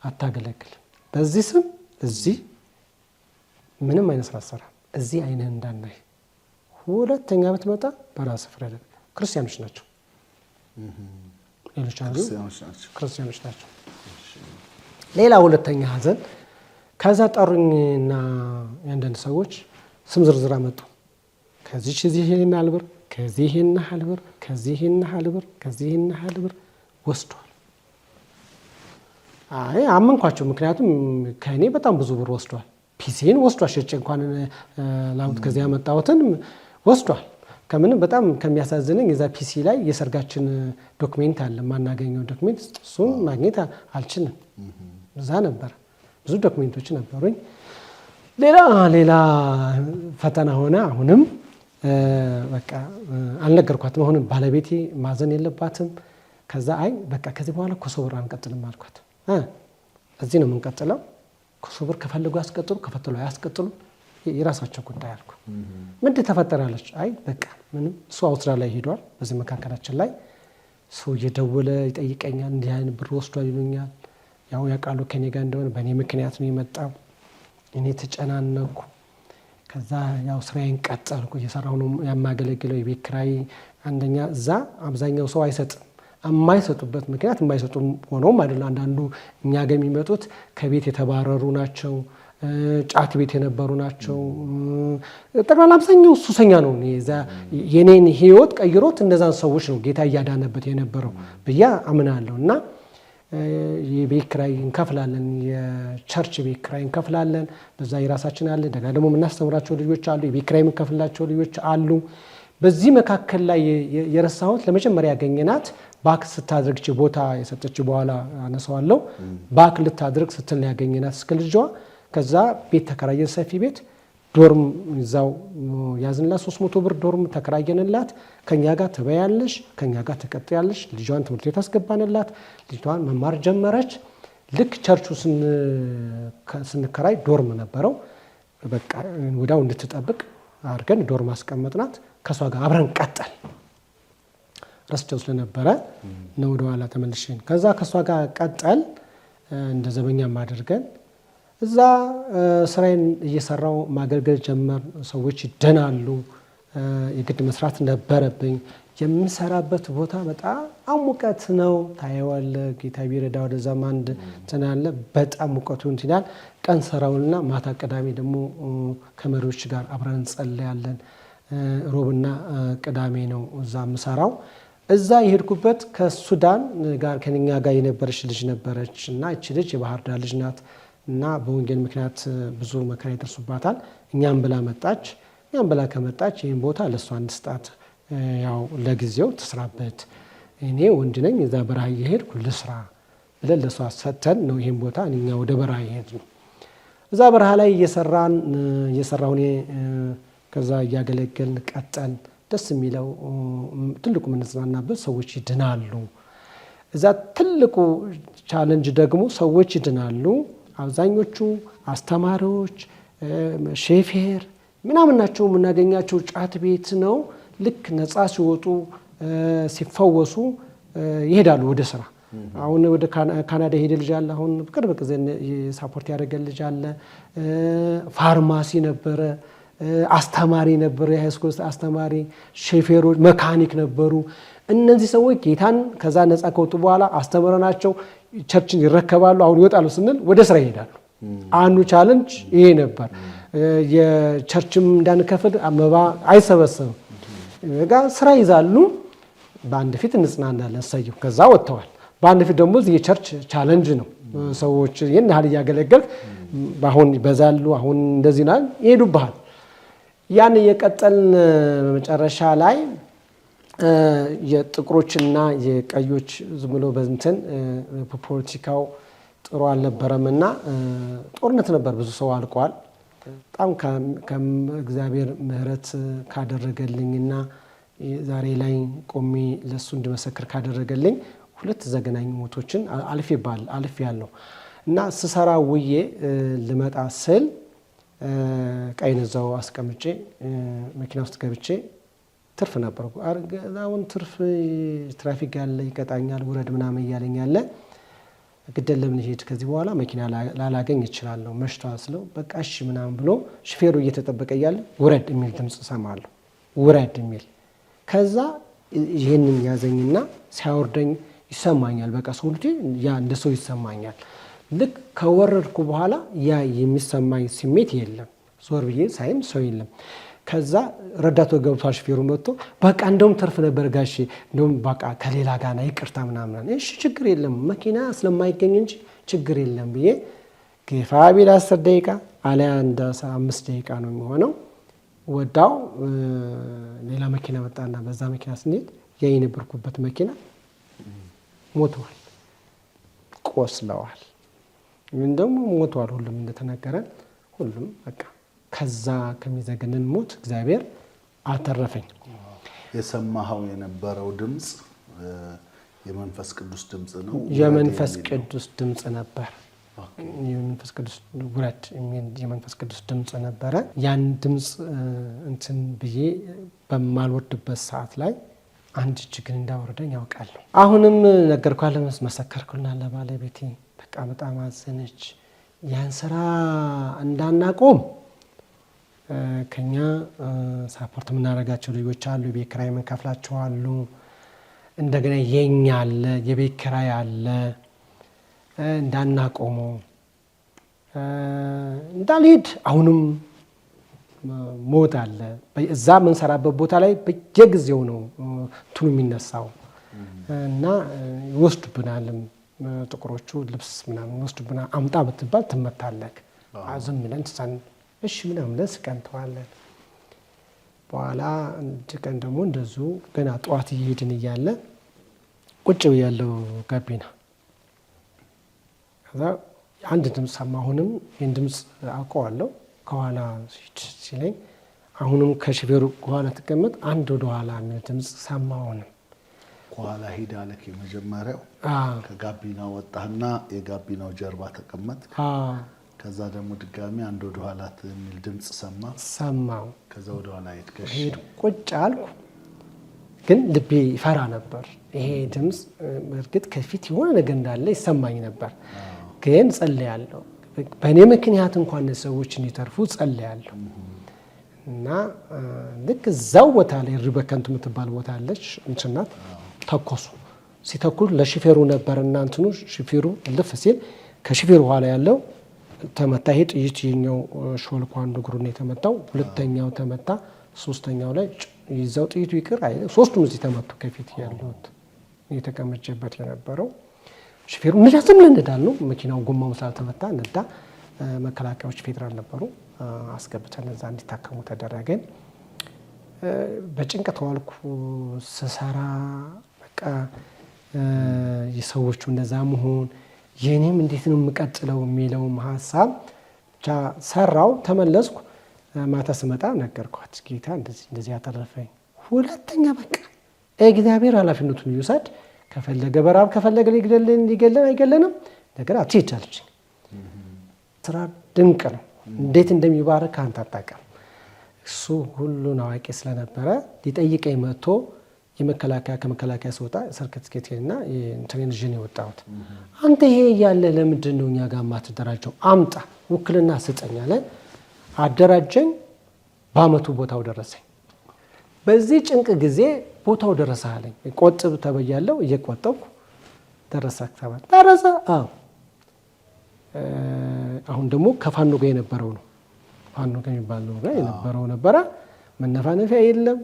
A: አታገለግልም። በዚህ ስም እዚህ ምንም አይነት ስራ አትሰራም። እዚህ አይንህን እንዳናይ፣ ሁለተኛ ብትመጣ በራስህ ፍረድ። ክርስቲያኖች ናቸው፣ ሌሎች አሉ ክርስቲያኖች ናቸው። ሌላ ሁለተኛ ሀዘን። ከዛ ጠሩኝና የአንዳንድ ሰዎች ስም ዝርዝር አመጡ። ከዚህ ይሄን ያህል ብር፣ ከዚህ ይሄን ያህል ብር፣ ከዚህ ይሄን ያህል ብር፣ ከዚህ ይሄን ያህል ብር ወስዷል። አይ አመንኳቸው። ምክንያቱም ከእኔ በጣም ብዙ ብር ወስዷል። ፒሲን ወስዷል። ሸጬ እንኳን ላሙት ከዚህ ያመጣሁትን ወስዷል። ከምንም በጣም ከሚያሳዝነኝ የዛ ፒሲ ላይ የሰርጋችን ዶክሜንት አለ፣ ማናገኘው ዶክሜንት። እሱን ማግኘት አልችልም። እዛ ነበር ብዙ ዶክሜንቶች ነበሩኝ። ሌላ ፈተና ሆነ። አሁንም በቃ አልነገርኳትም። አሁንም ባለቤቴ ማዘን የለባትም። ከዛ አይ በቃ ከዚህ በኋላ ኮሶብር አንቀጥልም አልኳት። እዚህ ነው የምንቀጥለው። ኮሶብር ከፈለጉ ያስቀጥሉ፣ ከፈለጉ ያስቀጥሉ፣ የራሳቸው ጉዳይ አልኩ። ምንድን ተፈጠራለች? አይ በቃ ምንም። እሱ አውስትራሊያ ሄዷል። በዚህ መካከላችን ላይ ሰው እየደወለ ይጠይቀኛል። እንዲህ አይነት ብር ወስዷል ይሉኛል። ያው ያውቃሉ ከኔ ጋር እንደሆነ በእኔ ምክንያት ነው የመጣው። እኔ ተጨናነኩ። ከዛ ያው ስራዬን ቀጠልኩ። እየሰራሁ ነው የማገለግለው። የቤት ኪራይ አንደኛ እዛ አብዛኛው ሰው አይሰጥም። የማይሰጡበት ምክንያት የማይሰጡም ሆኖም አይደለም። አንዳንዱ እኛ ጋር የሚመጡት ከቤት የተባረሩ ናቸው፣ ጫት ቤት የነበሩ ናቸው። ጠቅላላ አብዛኛው ሱሰኛ ነው። የኔን ህይወት ቀይሮት እነዛን ሰዎች ነው ጌታ እያዳነበት የነበረው ብዬ አምናለሁ። እና የቤት ኪራይ እንከፍላለን፣ የቸርች ቤት ኪራይ እንከፍላለን። በዛ የራሳችን አለ። ደጋ ደግሞ የምናስተምራቸው ልጆች አሉ፣ የቤት ኪራይ የምንከፍላቸው ልጆች አሉ። በዚህ መካከል ላይ የረሳሁት ለመጀመሪያ ያገኘናት ባክ ስታድርግ ቦታ የሰጠች በኋላ አነሳዋለሁ። ባክ ልታድርግ ስትል ያገኘናት እስከ ልጇ። ከዛ ቤት ተከራየን፣ ሰፊ ቤት ዶርም እዛው ያዝንላት። 300 ብር ዶርም ተከራየንላት። ከኛ ጋር ትበያለሽ፣ ከኛ ጋር ትቀጥያለሽ። ልጇን ትምህርት ቤት አስገባንላት። ልጇን መማር ጀመረች። ልክ ቸርቹ ስንከራይ ዶርም ነበረው። በቃ ወዳው እንድትጠብቅ አድርገን ዶርም አስቀመጥናት። ከሷ ጋር አብረን ቀጠል። ረስቸው ስለነበረ ነው ወደ ኋላ ተመልሼን። ከዛ ከሷ ጋር ቀጠል እንደ ዘበኛም አድርገን እዛ ስራዬን እየሰራው ማገልገል ጀመር። ሰዎች ይደናሉ። የግድ መስራት ነበረብኝ። የምሰራበት ቦታ በጣም ሙቀት ነው። ታየዋለህ። ጌታ ቢረዳ ወደዛም አንድ ተናለ በጣም ሙቀቱ እንትናል። ቀን ሰራውና ማታ ቅዳሜ ደግሞ ከመሪዎች ጋር አብረን እንጸልያለን። ሮብና ቅዳሜ ነው እዛ የምሰራው። እዛ የሄድኩበት ከሱዳን ጋር ከኛ ጋር የነበረች ልጅ ነበረች እና እቺ ልጅ የባህር ዳር ልጅ ናት እና በወንጌል ምክንያት ብዙ መከራ ይደርሱባታል። እኛም ብላ መጣች። እኛም ብላ ከመጣች ይህን ቦታ ለእሷ እንስጣት፣ ያው ለጊዜው ትስራበት እኔ ወንድ ነኝ እዛ በረሃ እየሄድኩ ልስራ ብለን ለሷ ሰጥተን ነው ይሄን ቦታ እኛ ወደ በረሃ እየሄድ ነው። እዛ በረሃ ላይ እየሰራሁ እኔ ከዛ እያገለገልን ቀጠል። ደስ የሚለው ትልቁ የምንጽናናበት ሰዎች ይድናሉ። እዛ ትልቁ ቻሌንጅ ደግሞ ሰዎች ይድናሉ። አብዛኞቹ አስተማሪዎች፣ ሼፌር ምናምን ናቸው የምናገኛቸው። ጫት ቤት ነው። ልክ ነፃ ሲወጡ ሲፈወሱ ይሄዳሉ ወደ ስራ። አሁን ወደ ካናዳ ሄደ ልጅ አለ። አሁን ቅርብ ጊዜ ሳፖርት ያደረገ ልጅ አለ። ፋርማሲ ነበረ፣ አስተማሪ ነበረ፣ የሃይስኩል አስተማሪ፣ ሼፌሮች፣ መካኒክ ነበሩ። እነዚህ ሰዎች ጌታን ከዛ ነፃ ከወጡ በኋላ አስተምረናቸው ቸርችን ይረከባሉ። አሁን ይወጣሉ ስንል ወደ ስራ ይሄዳሉ። አንዱ ቻለንጅ ይሄ ነበር። የቸርችም እንዳንከፍል መባ አይሰበሰብም። ስራ ይዛሉ። በአንድ ፊት እንጽናናለን፣ እሰየው ከዛ ወጥተዋል። በአንድ ፊት ደግሞ የቸርች ቻለንጅ ነው። ሰዎች ይህን ያህል እያገለገልክ አሁን ይበዛሉ፣ አሁን እንደዚህ ናል ይሄዱብሃል። ያን እየቀጠልን መጨረሻ ላይ የጥቁሮችና የቀዮች ዝም ብሎ በእንትን ፖለቲካው ጥሩ አልነበረምና ጦርነት ነበር። ብዙ ሰው አልቋል። በጣም ከእግዚአብሔር ምሕረት ካደረገልኝና ዛሬ ላይ ቆሜ ለሱ እንድመሰክር ካደረገልኝ 2 ዘገናኝ ሞቶችን አልፌ ያለው እና ስሰራ ውዬ ልመጣ ስል ቀይን እዛው አስቀምጬ መኪና ውስጥ ገብቼ ትርፍ ነበርኩ። አሁን ትርፍ ትራፊክ ያለ ይቀጣኛል፣ ውረድ ምናምን እያለኝ ያለ ግደል ለምን ሄድ ከዚህ በኋላ መኪና ላላገኝ እችላለሁ መሽቷል ስለው በቃ እሺ ምናምን ብሎ ሹፌሩ እየተጠበቀ እያለ ውረድ የሚል ድምፅ ሰማለሁ። ውረድ የሚል ከዛ ይህንን ያዘኝና ሲያወርደኝ ይሰማኛል። በቃ ሰው ልጅ ያ እንደ ሰው ይሰማኛል። ልክ ከወረድኩ በኋላ ያ የሚሰማኝ ስሜት የለም። ዞር ብዬ ሳይም ሰው የለም። ከዛ ረዳቶ ገብቷል። ሹፌሩ መጥቶ በቃ እንደውም ተርፍ ነበር ጋሼ፣ እንደውም በቃ ከሌላ ጋር ይቅርታ ምናምን። እሺ ችግር የለም መኪና ስለማይገኝ እንጂ ችግር የለም ብዬ ገፋ ቢል 10 ደቂቃ አለያ እንደ 5 ደቂቃ ነው የሚሆነው። ወዳው ሌላ መኪና መጣና በዛ መኪና ስንሄድ ያ የነበርኩበት መኪና ሞተዋል፣ ቆስለዋል። ምን ደግሞ ሞተዋል። ሁሉም እንደተናገረን ሁሉም በቃ ከዛ ከሚዘገንን ሞት እግዚአብሔር አተረፈኝ።
B: የሰማኸው የነበረው ድምፅ የመንፈስ ቅዱስ ድምፅ ነው?
A: የመንፈስ ቅዱስ ድምፅ ነበር። የመንፈስ ቅዱስ ውረድ የሚል የመንፈስ ቅዱስ ድምፅ ነበረ። ያን ድምፅ እንትን ብዬ በማልወርድበት ሰዓት ላይ አንድ እጅግን እንዳወረደኝ ያውቃለሁ። አሁንም ነገርኳለ፣ መሰከርኩልና ለባለቤቴ በቃ በጣም አዘነች። ያን ስራ እንዳናቆም ከኛ ሳፖርት የምናደርጋቸው ልጆች አሉ፣ የቤት ኪራይ የምንከፍላቸው አሉ። እንደገና የኛ አለ፣ የቤት ኪራይ አለ። እንዳናቆመው እንዳልሄድ አሁንም ሞት አለ። እዛ የምንሰራበት ቦታ ላይ በየጊዜው ነው እንትኑ የሚነሳው እና ይወስዱብናልም። ጥቁሮቹ ልብስ ምናምን ይወስዱብናል። አምጣ ብትባል ትመታለክ። ዝም ብለን እሺ ምናምን ብለን ስቀንተዋለን። በኋላ አንድ ቀን ደግሞ እንደዚሁ ገና ጠዋት እየሄድን እያለ ቁጭ ያለው ጋቢና ከዛ አንድ ድምፅ ሰማ። አሁንም ይህን ድምፅ አውቀዋለሁ። ከኋላ ሲለኝ አሁንም ከሹፌሩ ከኋላ ተቀመጥ፣ አንድ ወደ ኋላ የሚል ድምፅ ሰማ። አሁንም
B: ከኋላ ሂድ አለክ። የመጀመሪያው ከጋቢና ወጣህና የጋቢናው ጀርባ ተቀመጥ። ከዛ ደግሞ ድጋሚ አንድ ወደ ኋላ የሚል ድምፅ ሰማው። ከዛ ወደ ኋላ ሄድ
A: ቁጭ አልኩ። ግን ልቤ ይፈራ ነበር። ይሄ ድምፅ እርግጥ ከፊት የሆነ ነገር እንዳለ ይሰማኝ ነበር። ግን ጸልያለሁ። በእኔ ምክንያት እንኳን ሰዎች እንዲተርፉ ጸልያለሁ። እና ልክ እዛው ቦታ ላይ ሪበከንቱ የምትባል ቦታ አለች፣ እንትናት ተኮሱ። ሲተኩስ ለሹፌሩ ነበር እና እንትኑ ሹፌሩ ልፍ ሲል ከሹፌሩ ኋላ ያለው ተመታ። ይሄ ጥይት የኛው ሾልኮ አንዱ እግሩን የተመታው፣ ሁለተኛው ተመታ፣ ሶስተኛው ላይ ይዛው ጥይቱ ይቅር አይ ሶስቱም እዚህ ተመቱ። ከፊት ያሉት የተቀመጨበት የነበረው ሹፌሩ ምንም ልንዳል ነው። መኪናው ጎማው ስላልተመታ ነዳ። መከላከያዎች ፌደራል ነበሩ፣ አስገብተን እዛ እንዲታከሙ ተደረገን። በጭንቀት ዋልኩ። ስሰራ በቃ የሰዎቹ እንደዛ መሆን የኔም እንዴት ነው የምቀጥለው የሚለውም ሀሳብ ብቻ ሰራው። ተመለስኩ። ማታ ስመጣ ነገርኳት፣ ጌታ እንደዚህ ያተረፈኝ። ሁለተኛ በቃ እግዚአብሔር ኃላፊነቱን ይውሰድ፣ ከፈለገ በራብ ከፈለገ ሊገለን አይገለንም፣ ነገር አትሄድ አለችኝ። ስራ ድንቅ ነው፣ እንዴት እንደሚባረክ አንተ አታውቅም። እሱ ሁሉን አዋቂ ስለነበረ ሊጠይቀኝ መጥቶ ከመከላከያ ስወጣ ሰርተፊኬቴንና እንትኔን ይዤ ነው የወጣሁት። አንተ ይሄ እያለ ለምንድን ነው እኛ ጋር የማትደራጀው? አምጣ ውክልና ስጠኝ አለ። አደራጀኝ። በአመቱ ቦታው ደረሰኝ። በዚህ ጭንቅ ጊዜ ቦታው ደረሰ አለኝ። ቆጥብ ተበያለሁ፣ እየቆጠብኩ ደረሰ። አዎ። አሁን ደግሞ ከፋኖ ጋር የነበረው ነው። ፋኖ ከሚባለው ጋር የነበረው ነበረ። መነፋነፊያ የለም፣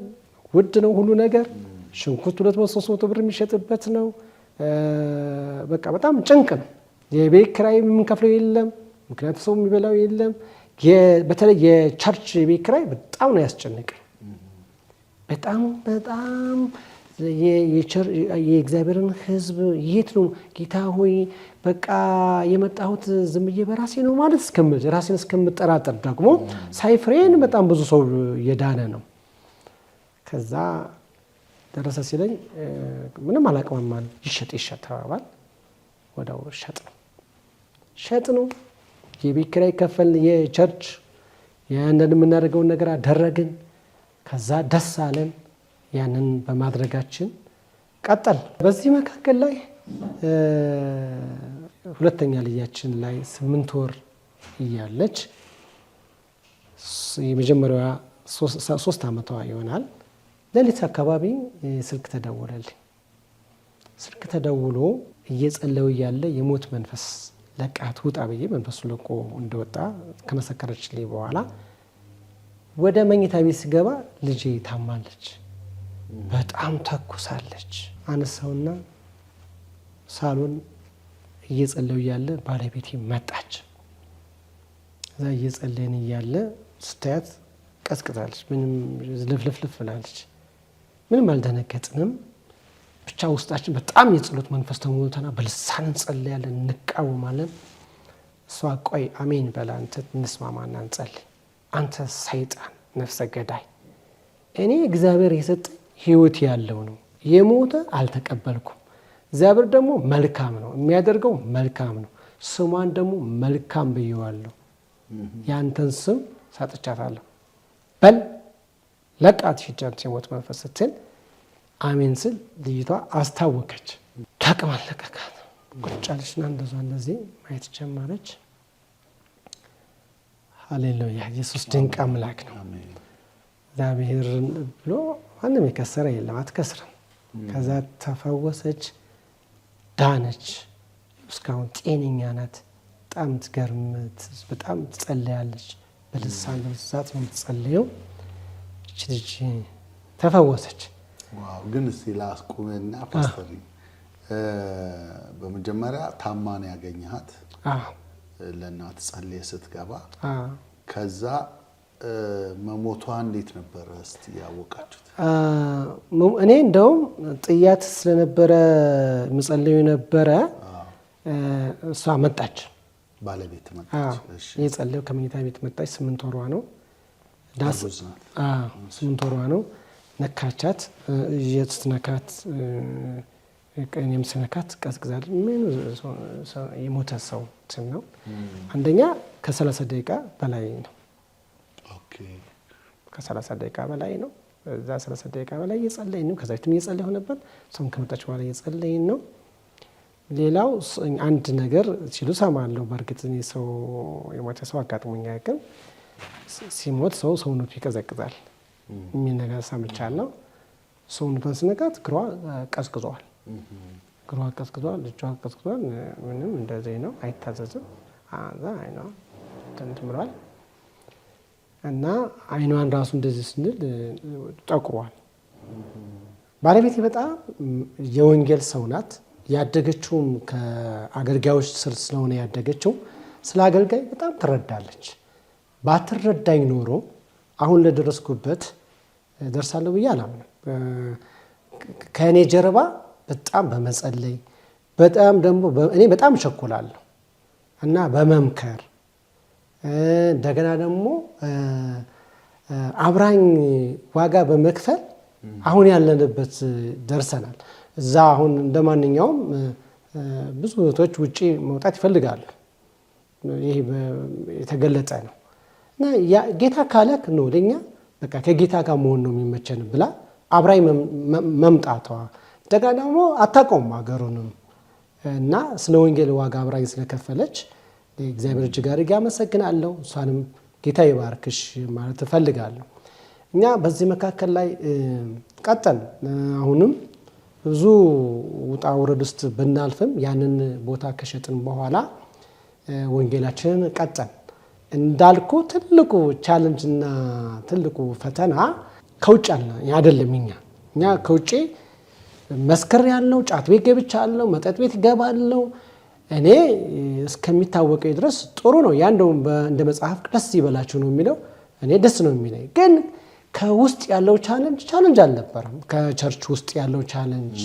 A: ውድ ነው ሁሉ ነገር። ሽንኩርት 200-300 ብር የሚሸጥበት ነው። በቃ በጣም ጭንቅ ነው። የቤት ኪራይ የምንከፍለው የለም፣ ምክንያቱም ሰው የሚበላው የለም። በተለይ የቸርች የቤት ኪራይ በጣም ነው ያስጨንቀኝ። በጣም የእግዚአብሔርን ሕዝብ የት ነው ጌታ ሆይ በቃ የመጣሁት ዝም ብዬ በራሴ ነው ማለት ራሴን እስከምጠራጠር ደግሞ ሳይፍሬን በጣም ብዙ ሰው እየዳነ ነው። ከዛ ደረሰ ሲለኝ ምንም አላቅማማን። ይሸጥ ተባባል። ወዲያው ሸጥ ነው። የቤት ኪራይ ከፈልን፣ የቸርች ያንን የምናደርገውን ነገር አደረግን። ከዛ ደስ አለን። ያንን በማድረጋችን ቀጠል። በዚህ መካከል ላይ ሁለተኛ ልጃችን ላይ 8 ወር እያለች የመጀመሪያዋ 3 ዓመቷ ይሆናል። ሌሊት አካባቢ ስልክ ተደወለልኝ። ስልክ ተደውሎ እየጸለዩ እያለ የሞት መንፈስ ለቃት ውጣ ብዬ መንፈሱ ለቆ እንደወጣ ከመሰከረችልኝ በኋላ ወደ መኝታ ቤት ስገባ ልጄ ታማለች፣ በጣም ተኩሳለች። አነሳውና ሳሎን እየጸለዩ እያለ ባለቤቴ መጣች። እዛ እየጸለይን እያለ ስታያት ቀዝቅዛለች፣ ምንም ልፍልፍልፍ ብላለች። ምንም አልደነገጥንም። ብቻ ውስጣችን በጣም የጸሎት መንፈስ ተሞልተና በልሳን እንጸልያለን፣ እንቃወማለን። እሷ ቆይ አሜን በላ አንተ እንስማማና እንጸልይ። አንተ ሰይጣን ነፍሰ ገዳይ፣ እኔ እግዚአብሔር የሰጠኝ ሕይወት ያለው ነው፣ የሞተ አልተቀበልኩም። እግዚአብሔር ደግሞ መልካም ነው፣ የሚያደርገው መልካም ነው። ስሟን ደግሞ መልካም ብየዋለሁ፣ ያንተን ስም ሰጥቻታለሁ። በል ለቃት ሂጃን የሞት መንፈስ ስትል አሜን ስል ልጅቷ አስታወከች። ታቅማል ለቀቃት። ቁጫለችና እንደዚህ ማየት ጀመረች። ሃሌሉያ! ኢየሱስ ድንቅ አምላክ ነው። እግዚአብሔር ብሎ ማንም የከሰረ የለም፣ አትከስርም። ከዛ ተፈወሰች፣ ዳነች። እስካሁን ጤነኛ ናት። በጣም ትገርም፣ በጣም ትጸለያለች። በልሳን በብዛት ነው የምትጸለየው። እቺ ልጅ ተፈወሰች።
B: ዋው! ግን እስቲ ላስቁምና ፓስተር፣ በመጀመሪያ ታማን ያገኘሃት ለእናት ጸልየ ስትገባ፣ ከዛ መሞቷ እንዴት ነበረ እስቲ ያወቃችሁት?
A: እኔ እንደውም ጥያት ስለነበረ ምጸልዩ ነበረ። እሷ መጣች፣
B: ባለቤት መጣች። እሺ፣
A: የጸለዩ ከመኝታ ቤት መጣች። 8 ወሯ ነው። 8 ወሯ ነው። ነካቻት። ስትነካት እኔም ስነካት ቀዝቅዛል። ምን የሞተ ሰው እንትን ነው። አንደኛ ከ30 ደቂቃ በላይ ነው።
B: ኦኬ፣
A: ከ30 ደቂቃ በላይ ነው። እዛ 30 ደቂቃ በላይ እየጸለይን ነው። ከዛ በፊትም እየጸለይሁ ነበር። ሰውም ከመጣች በኋላ እየጸለይን ነው። ሌላው አንድ ነገር ሲሉ ሰማለሁ። በእርግጥ እኔ ሰው የሞተ ሰው አጋጥሞኛ ግን ሲሞት ሰውነቱ ይቀዘቅዛል የሚል ነገር ሰምቻለሁ። ሰውነቷን ስነካት እግሯ ቀዝቅዟል። እግሯ ቀዝቅዟል፣ እጇ ቀዝቅዟል። ምንም እንደዚህ ነው፣ አይታዘዝም። አዛ አይኗ እንትን ብሏል እና አይኗን ራሱ እንደዚህ ስንል ጠቁሯል። ባለቤቴ በጣም የወንጌል ሰው ናት። ያደገችውም ከአገልጋዮች ስር ስለሆነ ያደገችው ስለ አገልጋይ በጣም ትረዳለች። ባትረዳኝ ኖሮ አሁን ለደረስኩበት ደርሳለሁ ብዬ አላምንም። ከእኔ ጀርባ በጣም በመጸለይ በጣም ደግሞ እኔ በጣም እቸኩላለሁ እና በመምከር እንደገና ደግሞ አብራኝ ዋጋ በመክፈል አሁን ያለንበት ደርሰናል። እዛ አሁን እንደማንኛውም ብዙ እህቶች ውጪ መውጣት ይፈልጋሉ። ይሄ የተገለጸ ነው እና ጌታ ካለክ ነው ለኛ በቃ ከጌታ ጋር መሆን ነው የሚመቸን ብላ አብራኝ መምጣቷ እንደገና ደግሞ አታውቀውም ሀገሩንም እና ስለ ወንጌል ዋጋ አብራኝ ስለከፈለች እግዚአብሔር እጅግ አድርጌ አመሰግናለሁ። እሷንም ጌታ ይባርክሽ ማለት እፈልጋለሁ። እኛ በዚህ መካከል ላይ ቀጠል አሁንም ብዙ ውጣ ውረድ ውስጥ ብናልፍም ያንን ቦታ ከሸጥን በኋላ ወንጌላችንን ቀጠል እንዳልኩ ትልቁ ቻሌንጅ እና ትልቁ ፈተና ከውጭ አይደለም። እኛ ከውጭ መስከር ያለው ጫት ቤት ገብቻለሁ፣ መጠጥ ቤት ገባለሁ። እኔ እስከሚታወቀኝ ድረስ ጥሩ ነው። ያ እንደውም እንደ መጽሐፍ ደስ ይበላችሁ ነው የሚለው። እኔ ደስ ነው የሚለኝ። ግን ከውስጥ ያለው ቻሌንጅ አልነበረም። ከቸርች ውስጥ ያለው ቻሌንጅ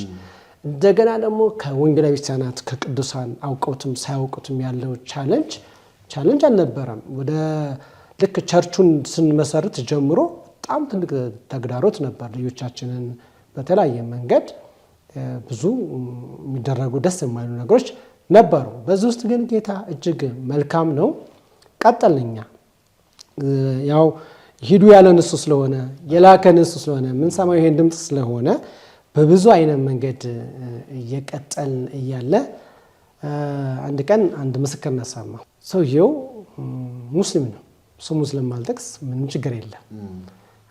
A: እንደገና ደግሞ ከወንጌላዊ ክርስቲያናት ከቅዱሳን አውቀውትም ሳያውቁትም ያለው ቻሌንጅ አልነበረም። ወደ ልክ ቸርቹን ስንመሰርት ጀምሮ በጣም ትልቅ ተግዳሮት ነበር። ልጆቻችንን በተለያየ መንገድ ብዙ የሚደረጉ ደስ የማይሉ ነገሮች ነበሩ። በዚህ ውስጥ ግን ጌታ እጅግ መልካም ነው። ቀጠልኛ ያው ሂዱ ያለን እሱ ስለሆነ የላከን እሱ ስለሆነ የምንሰማው ይሄን ድምፅ ስለሆነ በብዙ አይነት መንገድ እየቀጠልን እያለ አንድ ቀን አንድ ምስክርነት ሰማሁ። ሰውየው ሙስሊም ነው። ስሙ ስለማልጠቅስ ምንም ችግር የለም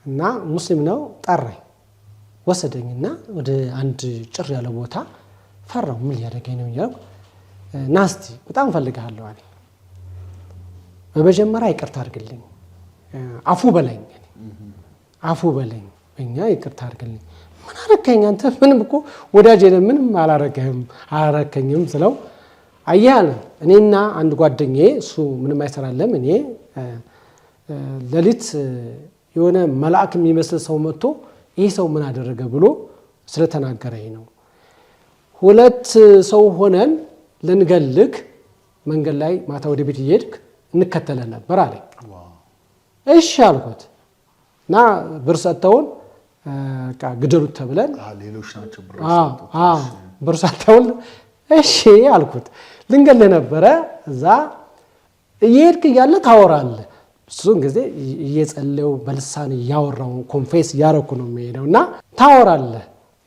A: እና ሙስሊም ነው። ጠራኝ፣ ወሰደኝና ወደ አንድ ጭር ያለ ቦታ ፈራው። ምን ሊያደርገኝ ነው እያልኩ ናስቲ በጣም እፈልግሃለሁ አለኝ። በመጀመሪያ ይቅርታ አድርግልኝ፣ አፉ በለኝ እኛ ይቅርታ አድርግልኝ። ምን አረከኝ አንተ? ምንም እኮ ወዳጄ ነህ፣ ምንም አላረከኝም ስለው አያለ እኔና አንድ ጓደኛዬ እሱ ምንም አይሰራለም። እኔ ሌሊት የሆነ መልአክ የሚመስል ሰው መጥቶ ይህ ሰው ምን አደረገ ብሎ ስለተናገረኝ ነው። 2 ሰው ሆነን ልንገልክ መንገድ ላይ ማታ ወደ ቤት እየሄድክ እንከተለን ነበር አለኝ። እሺ አልኩት እና ብር ሰጥተውን ግደሉት ተብለን
B: ሌሎች ናቸው
A: ብር ሰጥተውን እሺ አልኩት። ልንገልህ ነበረ። እዛ እየሄድክ እያለ ታወራለህ። ብዙን ጊዜ እየጸለዩ በልሳን እያወራው ኮንፌስ እያረኩ ነው የሚሄደው እና ታወራለህ።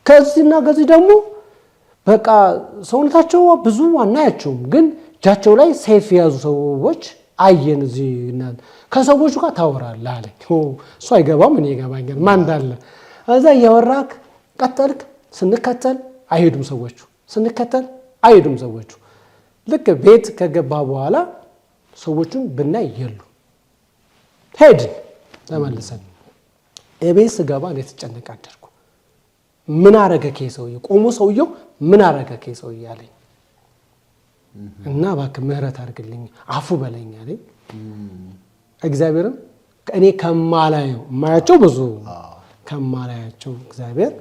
A: ከዚህና ከዚህ ደግሞ በቃ ሰውነታቸው ብዙ አናያቸውም፣ ግን እጃቸው ላይ ሰይፍ የያዙ ሰዎች አየን። እዚህ ከሰዎቹ ጋር ታወራለህ አለኝ። እሱ አይገባም፣ እኔ ይገባኛል። ማን እንዳለ እዛ እያወራክ ቀጠልክ። ስንከተል አይሄዱም ሰዎቹ። ልክ ቤት ከገባ በኋላ ሰዎቹን ብናይ የሉ። ሄድን ተመልሰን። ቤት ስገባ እንዴት ተጨነቅ አደርኩ። ምን አረገ ከሰውዬው? ቆሞ ሰውዬው ምን አረገ ከሰውዬ አለኝ እና እባክህ ምህረት አድርግልኝ አፉ በለኝ አለኝ። እግዚአብሔርም እኔ ከማላየው የማያቸው ብዙ ከማላያቸው እግዚአብሔር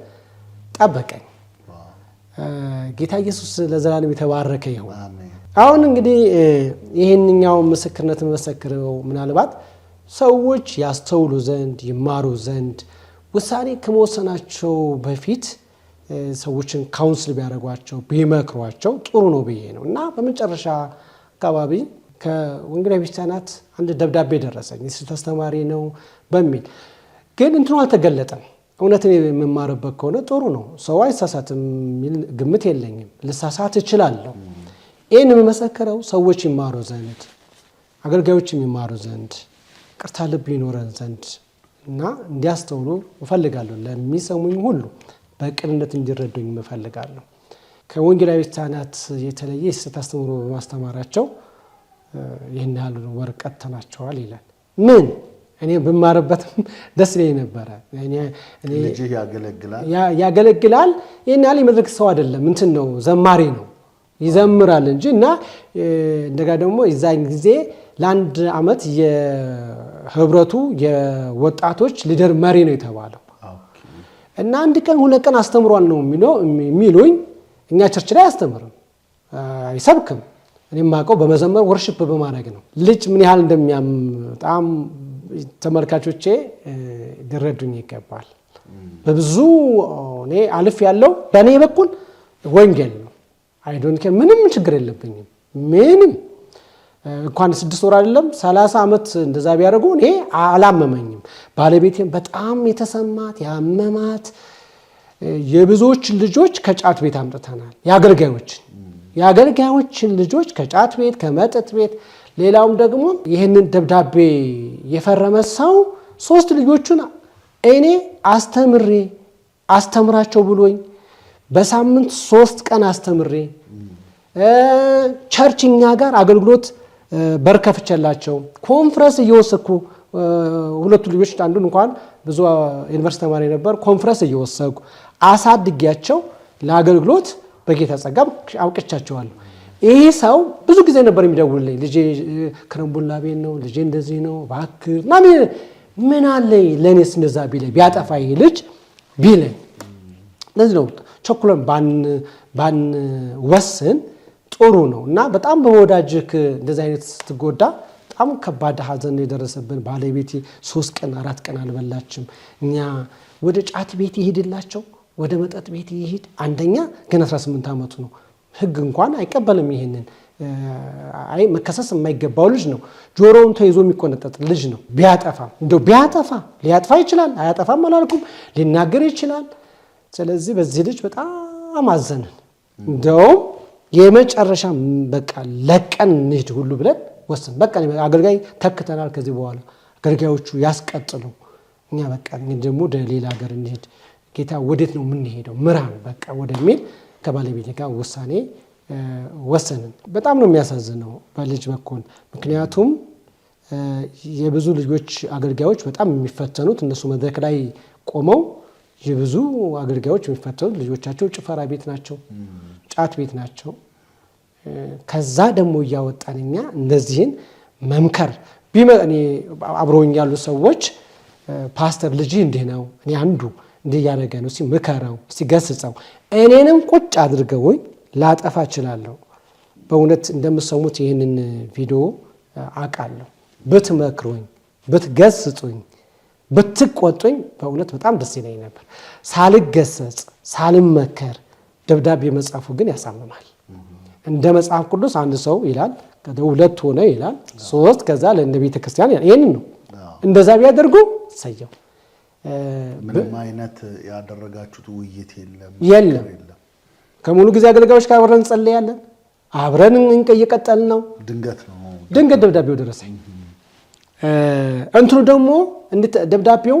A: ጠበቀኝ። ጌታ ኢየሱስ ለዘላለም የተባረከ ይሁን። አሁን እንግዲህ ይህንኛው ምስክርነት መሰክረው ምናልባት ሰዎች ያስተውሉ ዘንድ ይማሩ ዘንድ ውሳኔ ከመወሰናቸው በፊት ሰዎችን ካውንስል ቢያደርጓቸው ቢመክሯቸው ጥሩ ነው ብዬ ነው እና በመጨረሻ አካባቢ ከወንጌላዊ ክርስቲያናት አንድ ደብዳቤ ደረሰኝ። የስልት አስተማሪ ነው በሚል ግን እንትኑ አልተገለጠም። እውነትን የምማርበት ከሆነ ጥሩ ነው። ሰው አይሳሳትም የሚል ግምት የለኝም። ልሳሳት እችላለሁ። ይህን የምመሰክረው ሰዎች ይማሩ ዘንድ አገልጋዮች የሚማሩ ዘንድ ቅርታ ልብ ይኖረን ዘንድ እና እንዲያስተውሉ እፈልጋለሁ። ለሚሰሙኝ ሁሉ በቅንነት እንዲረዱኝ እፈልጋለሁ። ከወንጌላዊ ክርስቲያናት የተለየ የስህተት አስተምሮ በማስተማራቸው ይህን ያህል ወርቀት ተናቸዋል ይላል። ምን እኔ ብማርበትም ደስ ይለኝ ነበረ።
B: ልጅህ
A: ያገለግላል። ይህን ያህል የመድረክ ሰው አይደለም፣ እንትን ነው ዘማሪ ነው ይዘምራል እንጂ እና እንደጋ ደግሞ የዛን ጊዜ ለአንድ ዓመት የህብረቱ የወጣቶች ሊደር መሪ ነው የተባለው እና 1 ቀን 2 ቀን አስተምሯል ነው የሚሉኝ። እኛ ቸርች ላይ አያስተምርም፣ አይሰብክም። እኔ የማውቀው በመዘመር ወርሺፕ በማድረግ ነው። ልጅ ምን ያህል እንደሚያም በጣም ተመልካቾቼ ሊረዱኝ ይገባል። በብዙ እኔ አልፍ ያለው በእኔ በኩል ወንጌል ነው። አይዶንት ኬር ምንም ችግር የለብኝም። ምንም እንኳን 6 ወር አይደለም 30 ዓመት እንደዛ ቢያደርጉ እኔ አላመመኝም። ባለቤቴም በጣም የተሰማት ያመማት የብዙዎች ልጆች ከጫት ቤት አምጥተናል። የአገልጋዮችን ልጆች ከጫት ቤት ከመጠጥ ቤት፣ ሌላውም ደግሞ ይህንን ደብዳቤ የፈረመ ሰው 3 ልጆቹን እኔ አስተምራቸው ብሎኝ በሳምንት 3 ቀን አስተምሬ ቸርችኛ ጋር አገልግሎት በርከፍቸላቸው ኮንፈረንስ እየወሰድኩ 2 ልጆች አንዱን እንኳን ብዙ ዩኒቨርሲቲ ተማሪ ነበር። ኮንፈረንስ እየወሰድኩ አሳድጊያቸው ለአገልግሎት በጌታ ጸጋ አውቅቻቸዋለሁ። ይህ ሰው ብዙ ጊዜ ነበር የሚደውልልኝ። ልጄ ክረምቡላ ቤት ነው፣ ልጄ እንደዚህ ነው፣ እባክህ እና ምን አለኝ ለእኔስ እንደዛ ቢለኝ ቢያጠፋ ይህ ልጅ ቢለኝ። ለዚህ ነው ቸኩለን ባንወስን ጥሩ ነው። እና በጣም በወዳጅክ እንደዚህ አይነት ስትጎዳ በጣም ከባድ ሐዘን የደረሰብን። ባለቤቴ 3 ቀን 4 ቀን አልበላችም። እኛ ወደ ጫት ቤት ይሄድላቸው ወደ መጠጥ ቤት ይሄድ። አንደኛ ግን 18 ዓመቱ ነው። ሕግ እንኳን አይቀበልም ይሄንን። መከሰስ የማይገባው ልጅ ነው። ጆሮውን ተይዞ የሚቆነጠጥ ልጅ ነው። ሊያጠፋ ይችላል። አያጠፋም አላልኩም። ሊናገር ይችላል። ስለዚህ በዚህ ልጅ በጣም አዘንን። እንደውም የመጨረሻ በቃ ለቀን እንሂድ ሁሉ ብለን ወሰን። በቃ አገልጋይ ተክተናል። ከዚህ በኋላ አገልጋዮቹ ያስቀጥሉ፣ እኛ በቃ ደግሞ ወደ ሌላ ሀገር እንሂድ፣ ጌታ ወዴት ነው የምንሄደው ምራን በቃ ወደሚል ከባለቤቴ ጋር ውሳኔ ወሰንን። በጣም ነው የሚያሳዝነው በልጅ በኩል። ምክንያቱም የብዙ ልጆች አገልጋዮች በጣም የሚፈተኑት እነሱ መድረክ ላይ ቆመው የብዙ አገልጋዮች የሚፈተኑት ልጆቻቸው ጭፈራ ቤት ናቸው፣ ጫት ቤት ናቸው። ከዛ ደግሞ እያወጣን እኛ እነዚህን መምከር እኔ አብረውኝ ያሉ ሰዎች ፓስተር ልጅ እንዲህ ነው፣ እኔ አንዱ እንዲህ እያደረገ ነው፣ እስኪ ምከረው፣ እስኪ ገስጸው። እኔንም ቁጭ አድርገውኝ ላጠፋ እችላለሁ። በእውነት እንደምሰሙት ይህንን ቪዲዮ አውቃለሁ። ብትመክሩኝ፣ ብትገስጹኝ፣ ብትቆጡኝ በእውነት በጣም ደስ ይለኝ ነበር። ሳልገሰጽ ሳልመከር ደብዳቤ መጻፉ ግን ያሳምማል። እንደ መጽሐፍ ቅዱስ አንድ ሰው ይላል 2 ሆነ ይላል 3 ከዛ ለእንደ ቤተ ክርስቲያን ይሄንን ነው። እንደዛ ቢያደርጉ ሰየው።
B: ምንም አይነት ያደረጋችሁት ውይይት
A: የለም። ከሙሉ ጊዜ አገልጋዮች ጋር አብረን እንጸልያለን፣ አብረን እየቀጠልን ነው። ድንገት ደብዳቤው ደረሰኝ። እንትኑ ደግሞ ደብዳቤው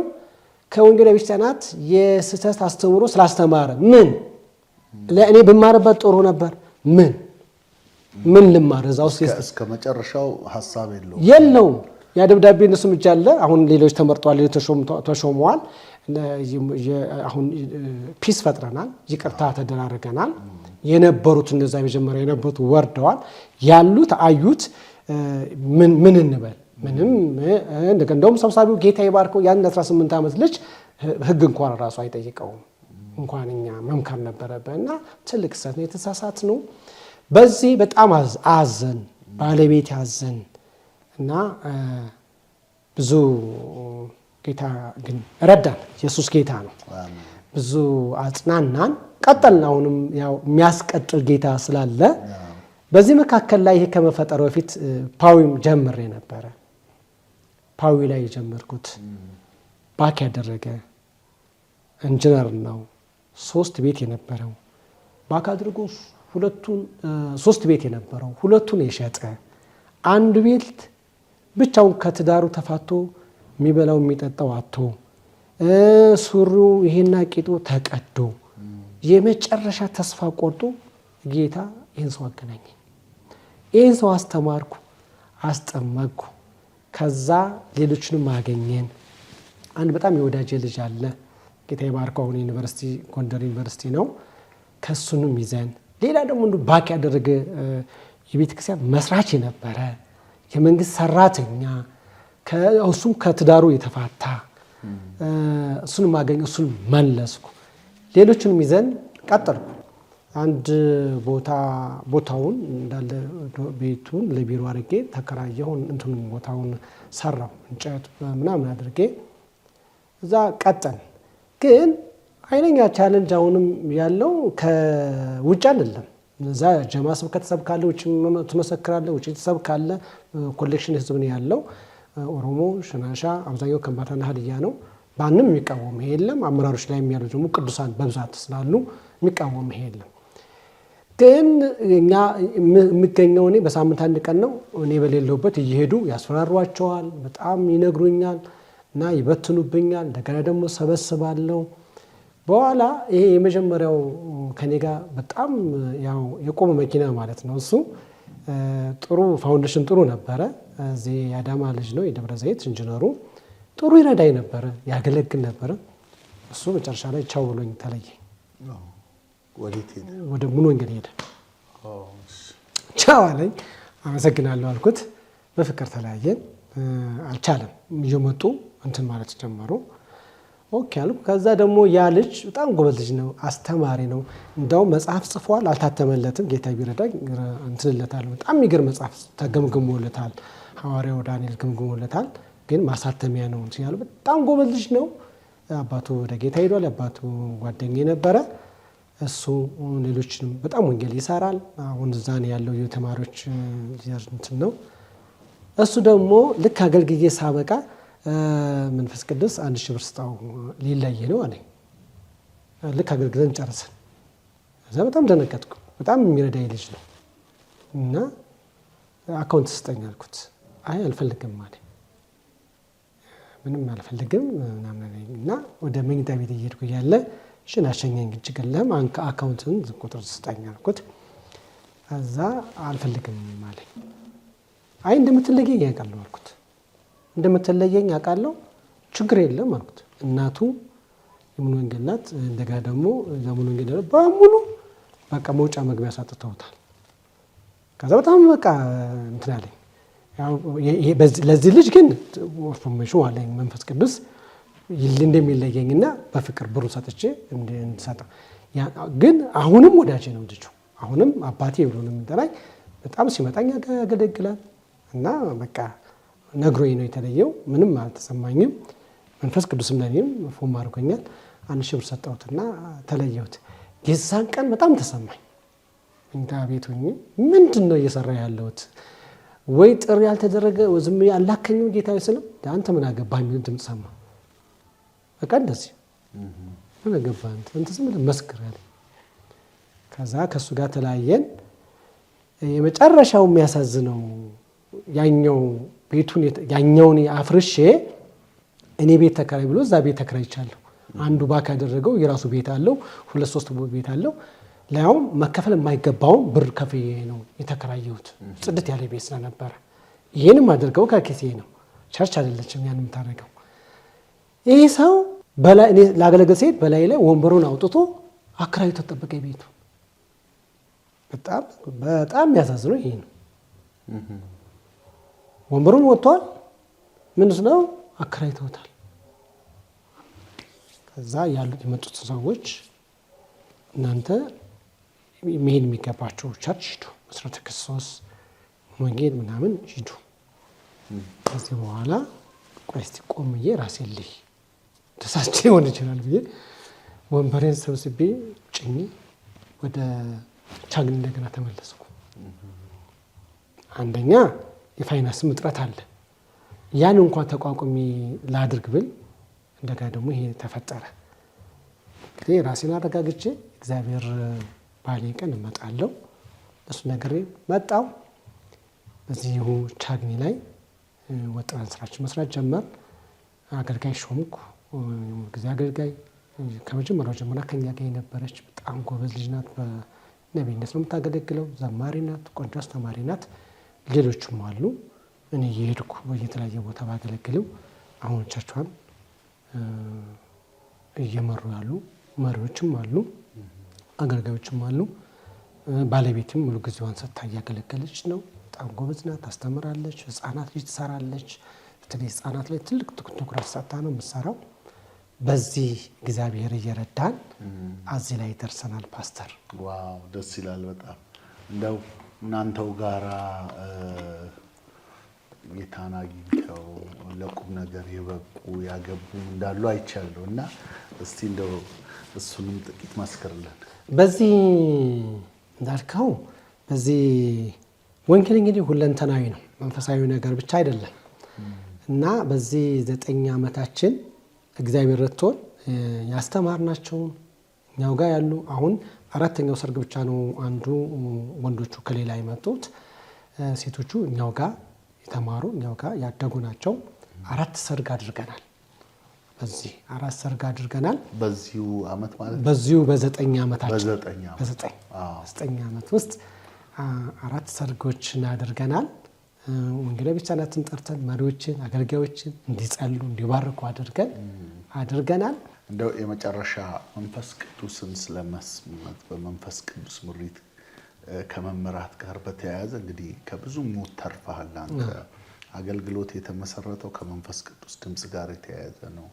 A: ከወንጌላዊ ቤተክርስቲያናት የስህተት አስተምሮ ስላስተማረ ምን ለእኔ ብማርበት ጥሩ ነበር። ምን ልማር? እዛው
B: እስከ መጨረሻው ሐሳብ
A: የለውም። ያ ደብዳቤ እነሱም እጅ አለ። አሁን ሌሎች ተመርጠዋል፣ ተሾመዋል። አሁን ፒስ ፈጥረናል፣ ይቅርታ ተደራርገናል። የነበሩት እነዛ መጀመሪያ የነበሩት ወርደዋል። ያሉት አዩት። ምን እንበል? ምንም እንደውም ሰብሳቢው ጌታ ይባርከው ያን 18 ዓመት ልጅ ሕግ እንኳን ራሱ አይጠይቀውም። እንኳን እኛ መምከር ነበረብን እና ትልቅ ስህተት ነው፣ የተሳሳት ነው። በዚህ በጣም አዘን፣ ባለቤት አዘን እና ብዙ ጌታ ግን ረዳን። ኢየሱስ ጌታ ነው። ብዙ አጽናናን፣ ቀጠልን። አሁንም ያው የሚያስቀጥል ጌታ ስላለ በዚህ መካከል ላይ ይሄ ከመፈጠሩ በፊት ፓዊም ጀምሬ ነበረ። ፓዊ ላይ የጀመርኩት ባክ ያደረገ ኢንጂነር ነው። 3 ቤት የነበረው ባክ አድርጎ 3 ቤት የነበረው 2ቱን የሸጠ፣ አንድ ቤት ብቻውን ከትዳሩ ተፋቶ የሚበላው የሚጠጣው አቶ ሱሪው ይሄና ቂጡ ተቀዶ የመጨረሻ ተስፋ ቆርጦ ጌታ ይህን ሰው አገናኘኝ። ይህን ሰው አስተማርኩ፣ አስጠመቅኩ። ከዛ ሌሎችንም አገኘን። አንድ በጣም የወዳጀ ልጅ አለ፣ ጌታ ይባርከው። አሁን ዩኒቨርሲቲ ጎንደር ዩኒቨርሲቲ ነው። ከሱንም ይዘን ሌላ ደግሞ ባክ ያደረገ የቤተ ክርስቲያን መስራች የነበረ የመንግስት ሰራተኛ፣ እሱም ከትዳሩ የተፋታ እሱንም አገኘ፣ እሱን መለስኩ። ሌሎችንም ይዘን ቀጠልኩ። አንድ ቦታውን እንዳለ ቤቱን ለቢሮ አድርጌ ተከራየሁ። እንትኑን ቦታውን ሰራው እንጨት ምናምን አድርጌ እዛ ቀጠን። ግን ኃይለኛ ቻሌንጅ አሁንም ያለው ከውጭ አይደለም። እዛ ጀማ ስብከት ትሰብካለህ፣ ውጭ ትመሰክራለህ፣ ውጭ ትሰብካለህ። ኮሌክሽን ህዝብ ነው ያለው። ኦሮሞ፣ ሽናሻ፣ አብዛኛው ከምባታና ሀዲያ ነው። ማንም የሚቃወም ይሄ የለም። አመራሮች ላይ የሚያሉ ደግሞ ቅዱሳን በብዛት ስላሉ የሚቃወም ይሄ የለም። ግን እኛ የሚገኘው እኔ በሳምንት አንድ ቀን ነው። እኔ በሌለሁበት እየሄዱ ያስፈራሯቸዋል፣ በጣም ይነግሩኛል እና ይበትኑብኛል። እንደገና ደግሞ ሰበስባለሁ። በኋላ ይሄ የመጀመሪያው ከኔ ጋር በጣም ያው የቆመ መኪና ማለት ነው። እሱ ጥሩ ፋውንዴሽን ጥሩ ነበረ። እዚህ የአዳማ ልጅ ነው፣ የደብረ ዘይት ኢንጂነሩ ጥሩ ይረዳኝ ነበረ፣ ያገለግል ነበረ። እሱ መጨረሻ ላይ ቻው ብሎኝ ተለየኝ። ወደ ሙሉ ወንጌል ሄደ። ቻው አለኝ። አመሰግናለሁ አልኩት። በፍቅር ተለያየን። አልቻለም። እየመጡ እንትን ማለት ጀመሩ። ኦኬ አልኩ። ከዛ ደግሞ ያ ልጅ በጣም ጎበዝ ልጅ ነው፣ አስተማሪ ነው። እንዳውም መጽሐፍ ጽፏል፣ አልታተመለትም። ጌታ ቢረዳኝ እንትንለታል። በጣም የሚገርም መጽሐፍ ተገምግሞለታል። ሐዋርያው ዳንኤል ገምግሞለታል። ግን ማሳተሚያ ነው ያሉ። በጣም ጎበዝ ልጅ ነው። አባቱ ወደ ጌታ ሄዷል። አባቱ ጓደኛዬ ነበረ። እሱ ሌሎችንም በጣም ወንጌል ይሰራል። አሁን እዛ ነው ያለው የተማሪዎች እንትን ነው። እሱ ደግሞ ልክ አገልግዬ ሳበቃ መንፈስ ቅዱስ 1000 ብር ስጣው ሊለይ ነው አለኝ። ልክ አገልግለን ጨርሰን እዛ በጣም ደነገጥኩ። በጣም የሚረዳኝ ልጅ ነው እና አካውንት ስጠኝ አልኩት። አይ አልፈልግም አለኝ። ምንም አልፈልግም እና ወደ መኝታ ቤት እየሄድኩ እያለ ሽን አሸኘኝ። ችግር የለም አካውንትን ቁጥር ስጠኝ አልኩት። እዛ አልፈልግም አለኝ። አይ እንደምትለየኝ ያውቃለሁ አልኩት። እንደምትለየኝ ያውቃለሁ፣ ችግር የለም አልኩት። እናቱ የሙሉ ወንጌል ናት። እንደገና ደግሞ የሙሉ ወንጌል በሙሉ በቃ መውጫ መግቢያ ሳጥተውታል። ከዛ በጣም በቃ እንትን አለኝ። ለዚህ ልጅ ግን ኢንፎርሜሽን አለኝ መንፈስ ቅዱስ እንደሚለየኝና በፍቅር ብሩ ሰጥቼ እንድሰጠው። ግን አሁንም ወዳጄ ነው ልጁ። አሁንም አባቴ ብሎ ነው የሚጠራኝ። በጣም ሲመጣኝ ያገለግላል እና በቃ ነግሮኝ ነው የተለየው። ምንም አልተሰማኝም። መንፈስ ቅዱስም ለእኔም ፎም አድርጎኛል። 1000 ብር ሰጠሁትና ተለየሁት። የዛን ቀን በጣም ተሰማኝ። እንዳ ቤት ሆኜ ምንድን ነው እየሰራ ያለሁት? ወይ ጥሪ ያልተደረገ ዝም ያላከኘው ጌታ ስለም አንተ ምን አገባህ የሚል ድምፅ ሰማ። በቃ እንደዚህ ምን አገባህ አንተ ዝም ብለህ መስክር አለ። ከዛ ከሱ ጋር ተለያየን። የመጨረሻው የሚያሳዝነው ያኛውን አፍርሼ እኔ ቤት ተከራይ ብሎ እዛ ቤት ተከራይቻለሁ። አንዱ ባክ ያደረገው የራሱ ቤት አለው፣ 2-3 ቤት አለው። ላያውም መከፈል የማይገባውን ብር ከፍዬ ነው የተከራየሁት። ጽድት ያለ ቤት ስለነበረ ይህንም አድርገው ከኪሴ ነው። ቸርች አይደለችም ያን የምታደርገው። ይህ ሰው እኔ ላገለግል ሴት በላይ ላይ ወንበሩን አውጥቶ አከራይቶ ተጠበቀ ቤቱ። በጣም የሚያሳዝነው ይሄ ነው። ወንበሩን ወጥቷል። ምንስ ነው አከራይተውታል። ከዛ ያሉት የመጡት ሰዎች እናንተ መሄድ የሚገባቸው ቸርች ሂዱ፣ መሰረተ ክርስቶስ ወንጌል ምናምን ሂዱ። ከዚህ በኋላ ቆይ እስቲ ቆምዬ ራሴን ልይ ተሳስቼ ሊሆን ይችላል ብዬ ወንበሬን ሰብስቤ ጭኜ ወደ ቻግኒ እንደገና ተመለስኩ። አንደኛ የፋይናንስም እጥረት አለ። ያን እንኳን ተቋቁሜ ላድርግ ብል እንደገና ደግሞ ይሄ ተፈጠረ። እንግዲህ ራሴን አረጋግቼ እግዚአብሔር ባሌ ቀን እመጣለሁ እሱ ነገሬ መጣው። በዚሁ ቻግኒ ላይ ወጥረን ስራችን መስራት ጀመር። አገልጋይ ሾምኩ። ጊዜ አገልጋይ ከመጀመሪያው ጀምራ ከኛ ጋር የነበረች በጣም ጎበዝ ልጅ ናት። በነቢይነት ነው የምታገለግለው። ዘማሪ ናት፣ ቆንጆ አስተማሪ ናት። ሌሎችም አሉ። እኔ እየሄድኩ በየተለያየ ቦታ ባገለግለው አሁን ቸርቿን እየመሩ ያሉ መሪዎችም አሉ፣ አገልጋዮችም አሉ። ባለቤትም ሙሉ ጊዜዋን ሰጥታ እያገለገለች ነው። በጣም ጎበዝ ናት፣ ታስተምራለች፣ ህፃናት ልጅ ትሰራለች። በተለይ ህፃናት ላይ ትልቅ ትኩረት ሰጥታ ነው የምትሰራው በዚህ እግዚአብሔር እየረዳን እዚህ ላይ ደርሰናል። ፓስተር
B: ዋው ደስ ይላል በጣም እንደው እናንተው ጋራ ጌታን አግኝተው ለቁም ነገር የበቁ ያገቡ እንዳሉ አይቻለሁ እና እስቲ እንደው እሱንም ጥቂት ማስከርልን።
A: በዚህ እንዳልከው በዚህ ወንጌል እንግዲህ ሁለንተናዊ ነው፣ መንፈሳዊ ነገር ብቻ አይደለም እና በዚህ 9 ዓመታችን እግዚአብሔር ረድቶን ያስተማርናቸው እኛው ጋር ያሉ አሁን 4ኛው ሰርግ ብቻ ነው አንዱ ወንዶቹ ከሌላ የመጡት ሴቶቹ እኛው ጋር የተማሩ እኛው ጋር ያደጉ ናቸው። 4 ሰርግ አድርገናል። በዚህ 4 ሰርግ አድርገናል።
B: በዚሁ አመት ማለት
A: በዚሁ በ9 ዓመታችን
B: በ9
A: ዓመት ውስጥ 4 ሰርጎችን አድርገናል። ወንጌላዊ ቤተክርስቲያናትን ጠርተን መሪዎችን አገልጋዮችን እንዲጸሉ እንዲባርኩ አድርገናል።
B: እንደው የመጨረሻ መንፈስ ቅዱስን ስለመስማት በመንፈስ ቅዱስ ምሪት ከመመራት ጋር በተያያዘ እንግዲህ ከብዙ ሞት ተርፈሃል አንተ። አገልግሎት የተመሰረተው ከመንፈስ ቅዱስ ድምጽ ጋር የተያያዘ ነው።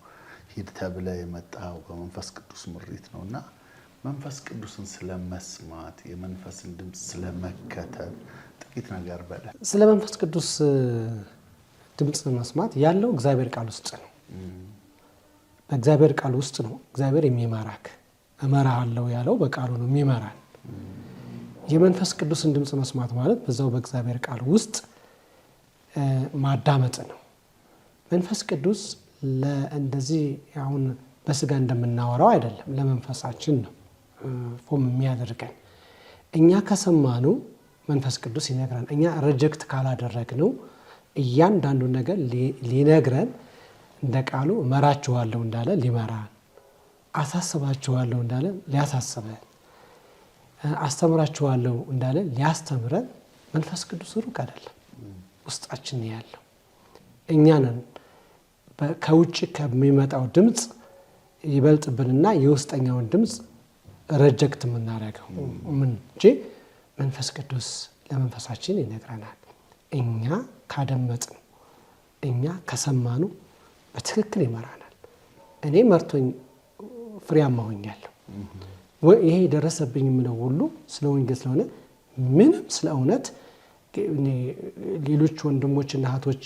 B: ሂድ ተብለህ የመጣው በመንፈስ ቅዱስ ምሪት ነውና መንፈስ ቅዱስን ስለመስማት የመንፈስን ድምጽ ስለመከተል ጥቂት ነገር በለ። ስለ
A: መንፈስ ቅዱስ ድምጽ መስማት ያለው እግዚአብሔር ቃል ውስጥ ነው። በእግዚአብሔር ቃል ውስጥ ነው እግዚአብሔር የሚመራክ። እመራሃለሁ ያለው በቃሉ ነው የሚመራን። የመንፈስ ቅዱስን ድምጽ መስማት ማለት በዛው በእግዚአብሔር ቃል ውስጥ ማዳመጥ ነው። መንፈስ ቅዱስ ለእንደዚህ አሁን በስጋ እንደምናወራው አይደለም፣ ለመንፈሳችን ነው ፎም የሚያደርገን። እኛ ከሰማኑ መንፈስ ቅዱስ ይነግራን። እኛ ሪጀክት ካላደረግነው እያንዳንዱ ነገር ሊነግረን እንደ ቃሉ እመራችኋለሁ እንዳለ ሊመራን፣ አሳስባችኋለሁ እንዳለ ሊያሳስበን፣ አስተምራችኋለሁ እንዳለ ሊያስተምረን መንፈስ ቅዱስ ሩቅ አይደለም፣ ውስጣችን ያለው። እኛ ነን ከውጭ ከሚመጣው ድምጽ ይበልጥብንና የውስጠኛውን ድምጽ ሪጀክት የምናደርገው እንጂ መንፈስ ቅዱስ ለመንፈሳችን ይነግረናል። እኛ ካደመጥን እኛ ከሰማኑ በትክክል ይመራናል። እኔ መርቶኝ ፍሬያማ ሆኛለሁ። ይሄ ደረሰብኝ ምነው ሁሉ ስለ ወንጌል ስለሆነ ምንም ስለ እውነት ሌሎች ወንድሞችና እህቶች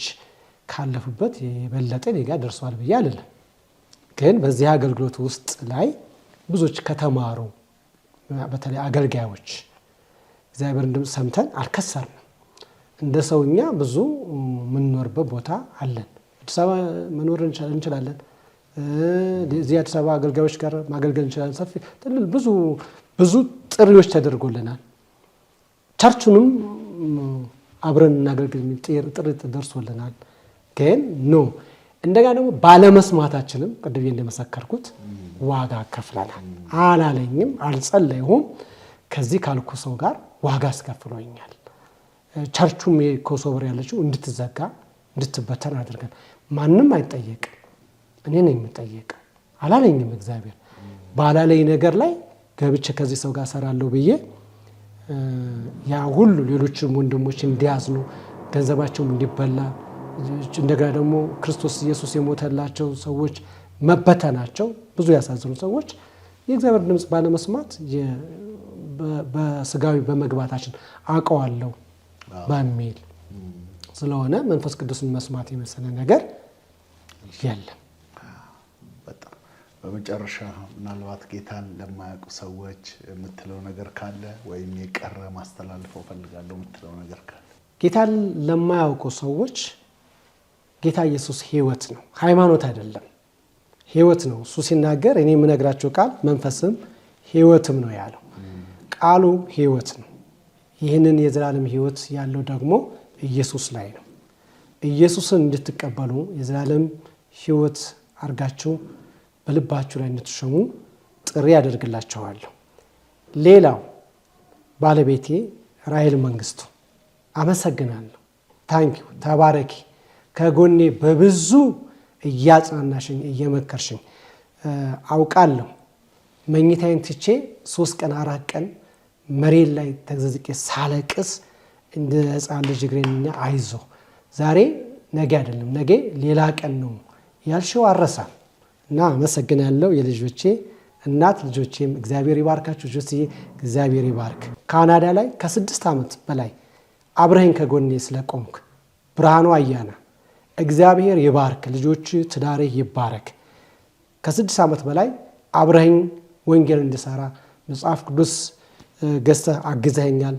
A: ካለፉበት የበለጠ እኔ ጋር ደርሷል ብዬ አልልም። ግን በዚህ አገልግሎት ውስጥ ላይ ብዙዎች ከተማሩ በተለይ አገልጋዮች እግዚአብሔርን ድምፅ ሰምተን አልከሰርንም። እንደ ሰውኛ ብዙ የምንኖርበት ቦታ አለን። አዲስ አበባ መኖር እንችላለን። እዚህ አዲስ አበባ አገልጋዮች ጋር ማገልገል እንችላለን። ሰፊ ብዙ ጥሪዎች ተደርጎልናል። ቸርቹንም አብረን እናገልግል የሚል ጥሪ ደርሶልናል። ግን እንደገና ደግሞ ባለመስማታችንም ቅድም እንደመሰከርኩት ዋጋ ከፍለናል። አላለኝም፣ አልጸለይሁም፣ ከዚህ ካልኩ ሰው ጋር ዋጋ አስከፍሎኛል። ቸርቹም የኮሶበር ያለችው እንድትዘጋ እንድትበተን አድርገን ማንም አይጠየቅም። እኔ ነኝ የምጠየቀው። አላለኝም እግዚአብሔር። ባላለኝ ነገር ላይ ገብቼ ከዚህ ሰው ጋር ሰራለሁ ብዬ ያ ሁሉ ሌሎችም ወንድሞች እንዲያዝኑ ገንዘባቸውም እንዲበላ እንደገና ደግሞ ክርስቶስ ኢየሱስ የሞተላቸው ሰዎች መበተናቸው ብዙ ያሳዝኑ ሰዎች የእግዚአብሔር ድምፅ ባለመስማት በስጋዊ በመግባታችን አውቀዋለሁ በሚል ስለሆነ መንፈስ ቅዱስን መስማት የመሰለ ነገር የለም።
B: በጣም በመጨረሻ ምናልባት ጌታን ለማያውቁ ሰዎች የምትለው ነገር ካለ ወይም የቀረ ማስተላልፈው ፈልጋለሁ የምትለው ነገር ካለ?
A: ጌታን ለማያውቁ ሰዎች ጌታ ኢየሱስ ሕይወት ነው፣ ሃይማኖት አይደለም፣ ሕይወት ነው። እሱ ሲናገር እኔ የምነግራቸው ቃል መንፈስም ሕይወትም ነው ያለው። ቃሉ ሕይወት ነው። ይህንን የዘላለም ሕይወት ያለው ደግሞ ኢየሱስ ላይ ነው። ኢየሱስን እንድትቀበሉ የዘላለም ሕይወት አርጋችሁ በልባችሁ ላይ እንድትሾሙ ጥሪ ያደርግላችኋለሁ። ሌላው ባለቤቴ ራሔል መንግስቱ አመሰግናለሁ። ታንኪዩ፣ ተባረኪ። ከጎኔ በብዙ እያጽናናሽኝ እየመከርሽኝ አውቃለሁ። መኝታዬን ትቼ 3 ቀን 4 ቀን መሬት ላይ ተዘዝቄ ሳለቅስ እንደ ሕፃን ልጅ እግሬንኛ አይዞ ዛሬ ነገ አይደለም ነገ ሌላ ቀን ነው ያልሽው አረሳም። እና አመሰግናለሁ። የልጆቼ እናት ልጆቼም እግዚአብሔር ይባርካችሁ። ልጆቼ እግዚአብሔር ይባርክ። ካናዳ ላይ ከ6 ዓመት በላይ አብረኸኝ ከጎኔ ስለቆምክ ብርሃኑ አያና እግዚአብሔር ይባርክ። ልጆች ትዳርህ ይባረክ። ከ6 ዓመት በላይ አብረኸኝ ወንጌል እንድሰራ መጽሐፍ ቅዱስ ገዝተህ አግዘኸኛል።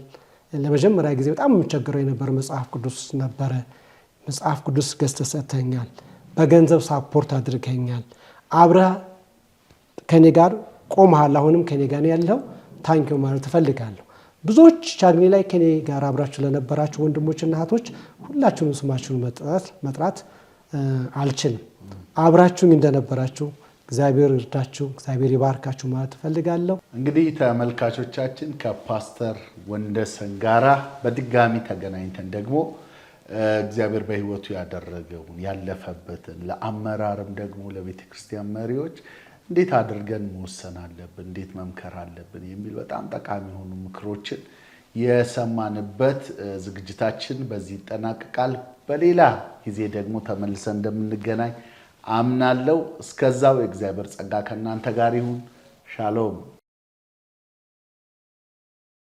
A: ለመጀመሪያ ጊዜ በጣም የምቸገረው የነበረ መጽሐፍ ቅዱስ ነበረ። መጽሐፍ ቅዱስ ገዝተህ ሰጥተኸኛል። በገንዘብ ሳፖርት አድርገኸኛል። አብረህ ከኔ ጋር ቆመሃል። አሁንም ከኔ ጋር ያለው ታንኪው ማለት እፈልጋለሁ። ብዙዎች ቻግኒ ላይ ከኔ ጋር አብራችሁ ለነበራችሁ ወንድሞችና እህቶች ሁላችሁንም ስማችሁን መጥራት አልችልም። አብራችሁኝ እንደነበራችሁ እግዚአብሔር ይርዳችሁ፣ እግዚአብሔር ይባርካችሁ ማለት እፈልጋለሁ።
B: እንግዲህ ተመልካቾቻችን ከፓስተር ወንደሰን ጋራ በድጋሚ ተገናኝተን ደግሞ እግዚአብሔር በሕይወቱ ያደረገውን ያለፈበትን ለአመራርም ደግሞ ለቤተ ክርስቲያን መሪዎች እንዴት አድርገን መወሰን አለብን፣ እንዴት መምከር አለብን የሚል በጣም ጠቃሚ የሆኑ ምክሮችን የሰማንበት ዝግጅታችን በዚህ ይጠናቀቃል። በሌላ ጊዜ ደግሞ ተመልሰን እንደምንገናኝ አምናለሁ። እስከዛው የእግዚአብሔር ጸጋ ከእናንተ ጋር ይሁን። ሻሎም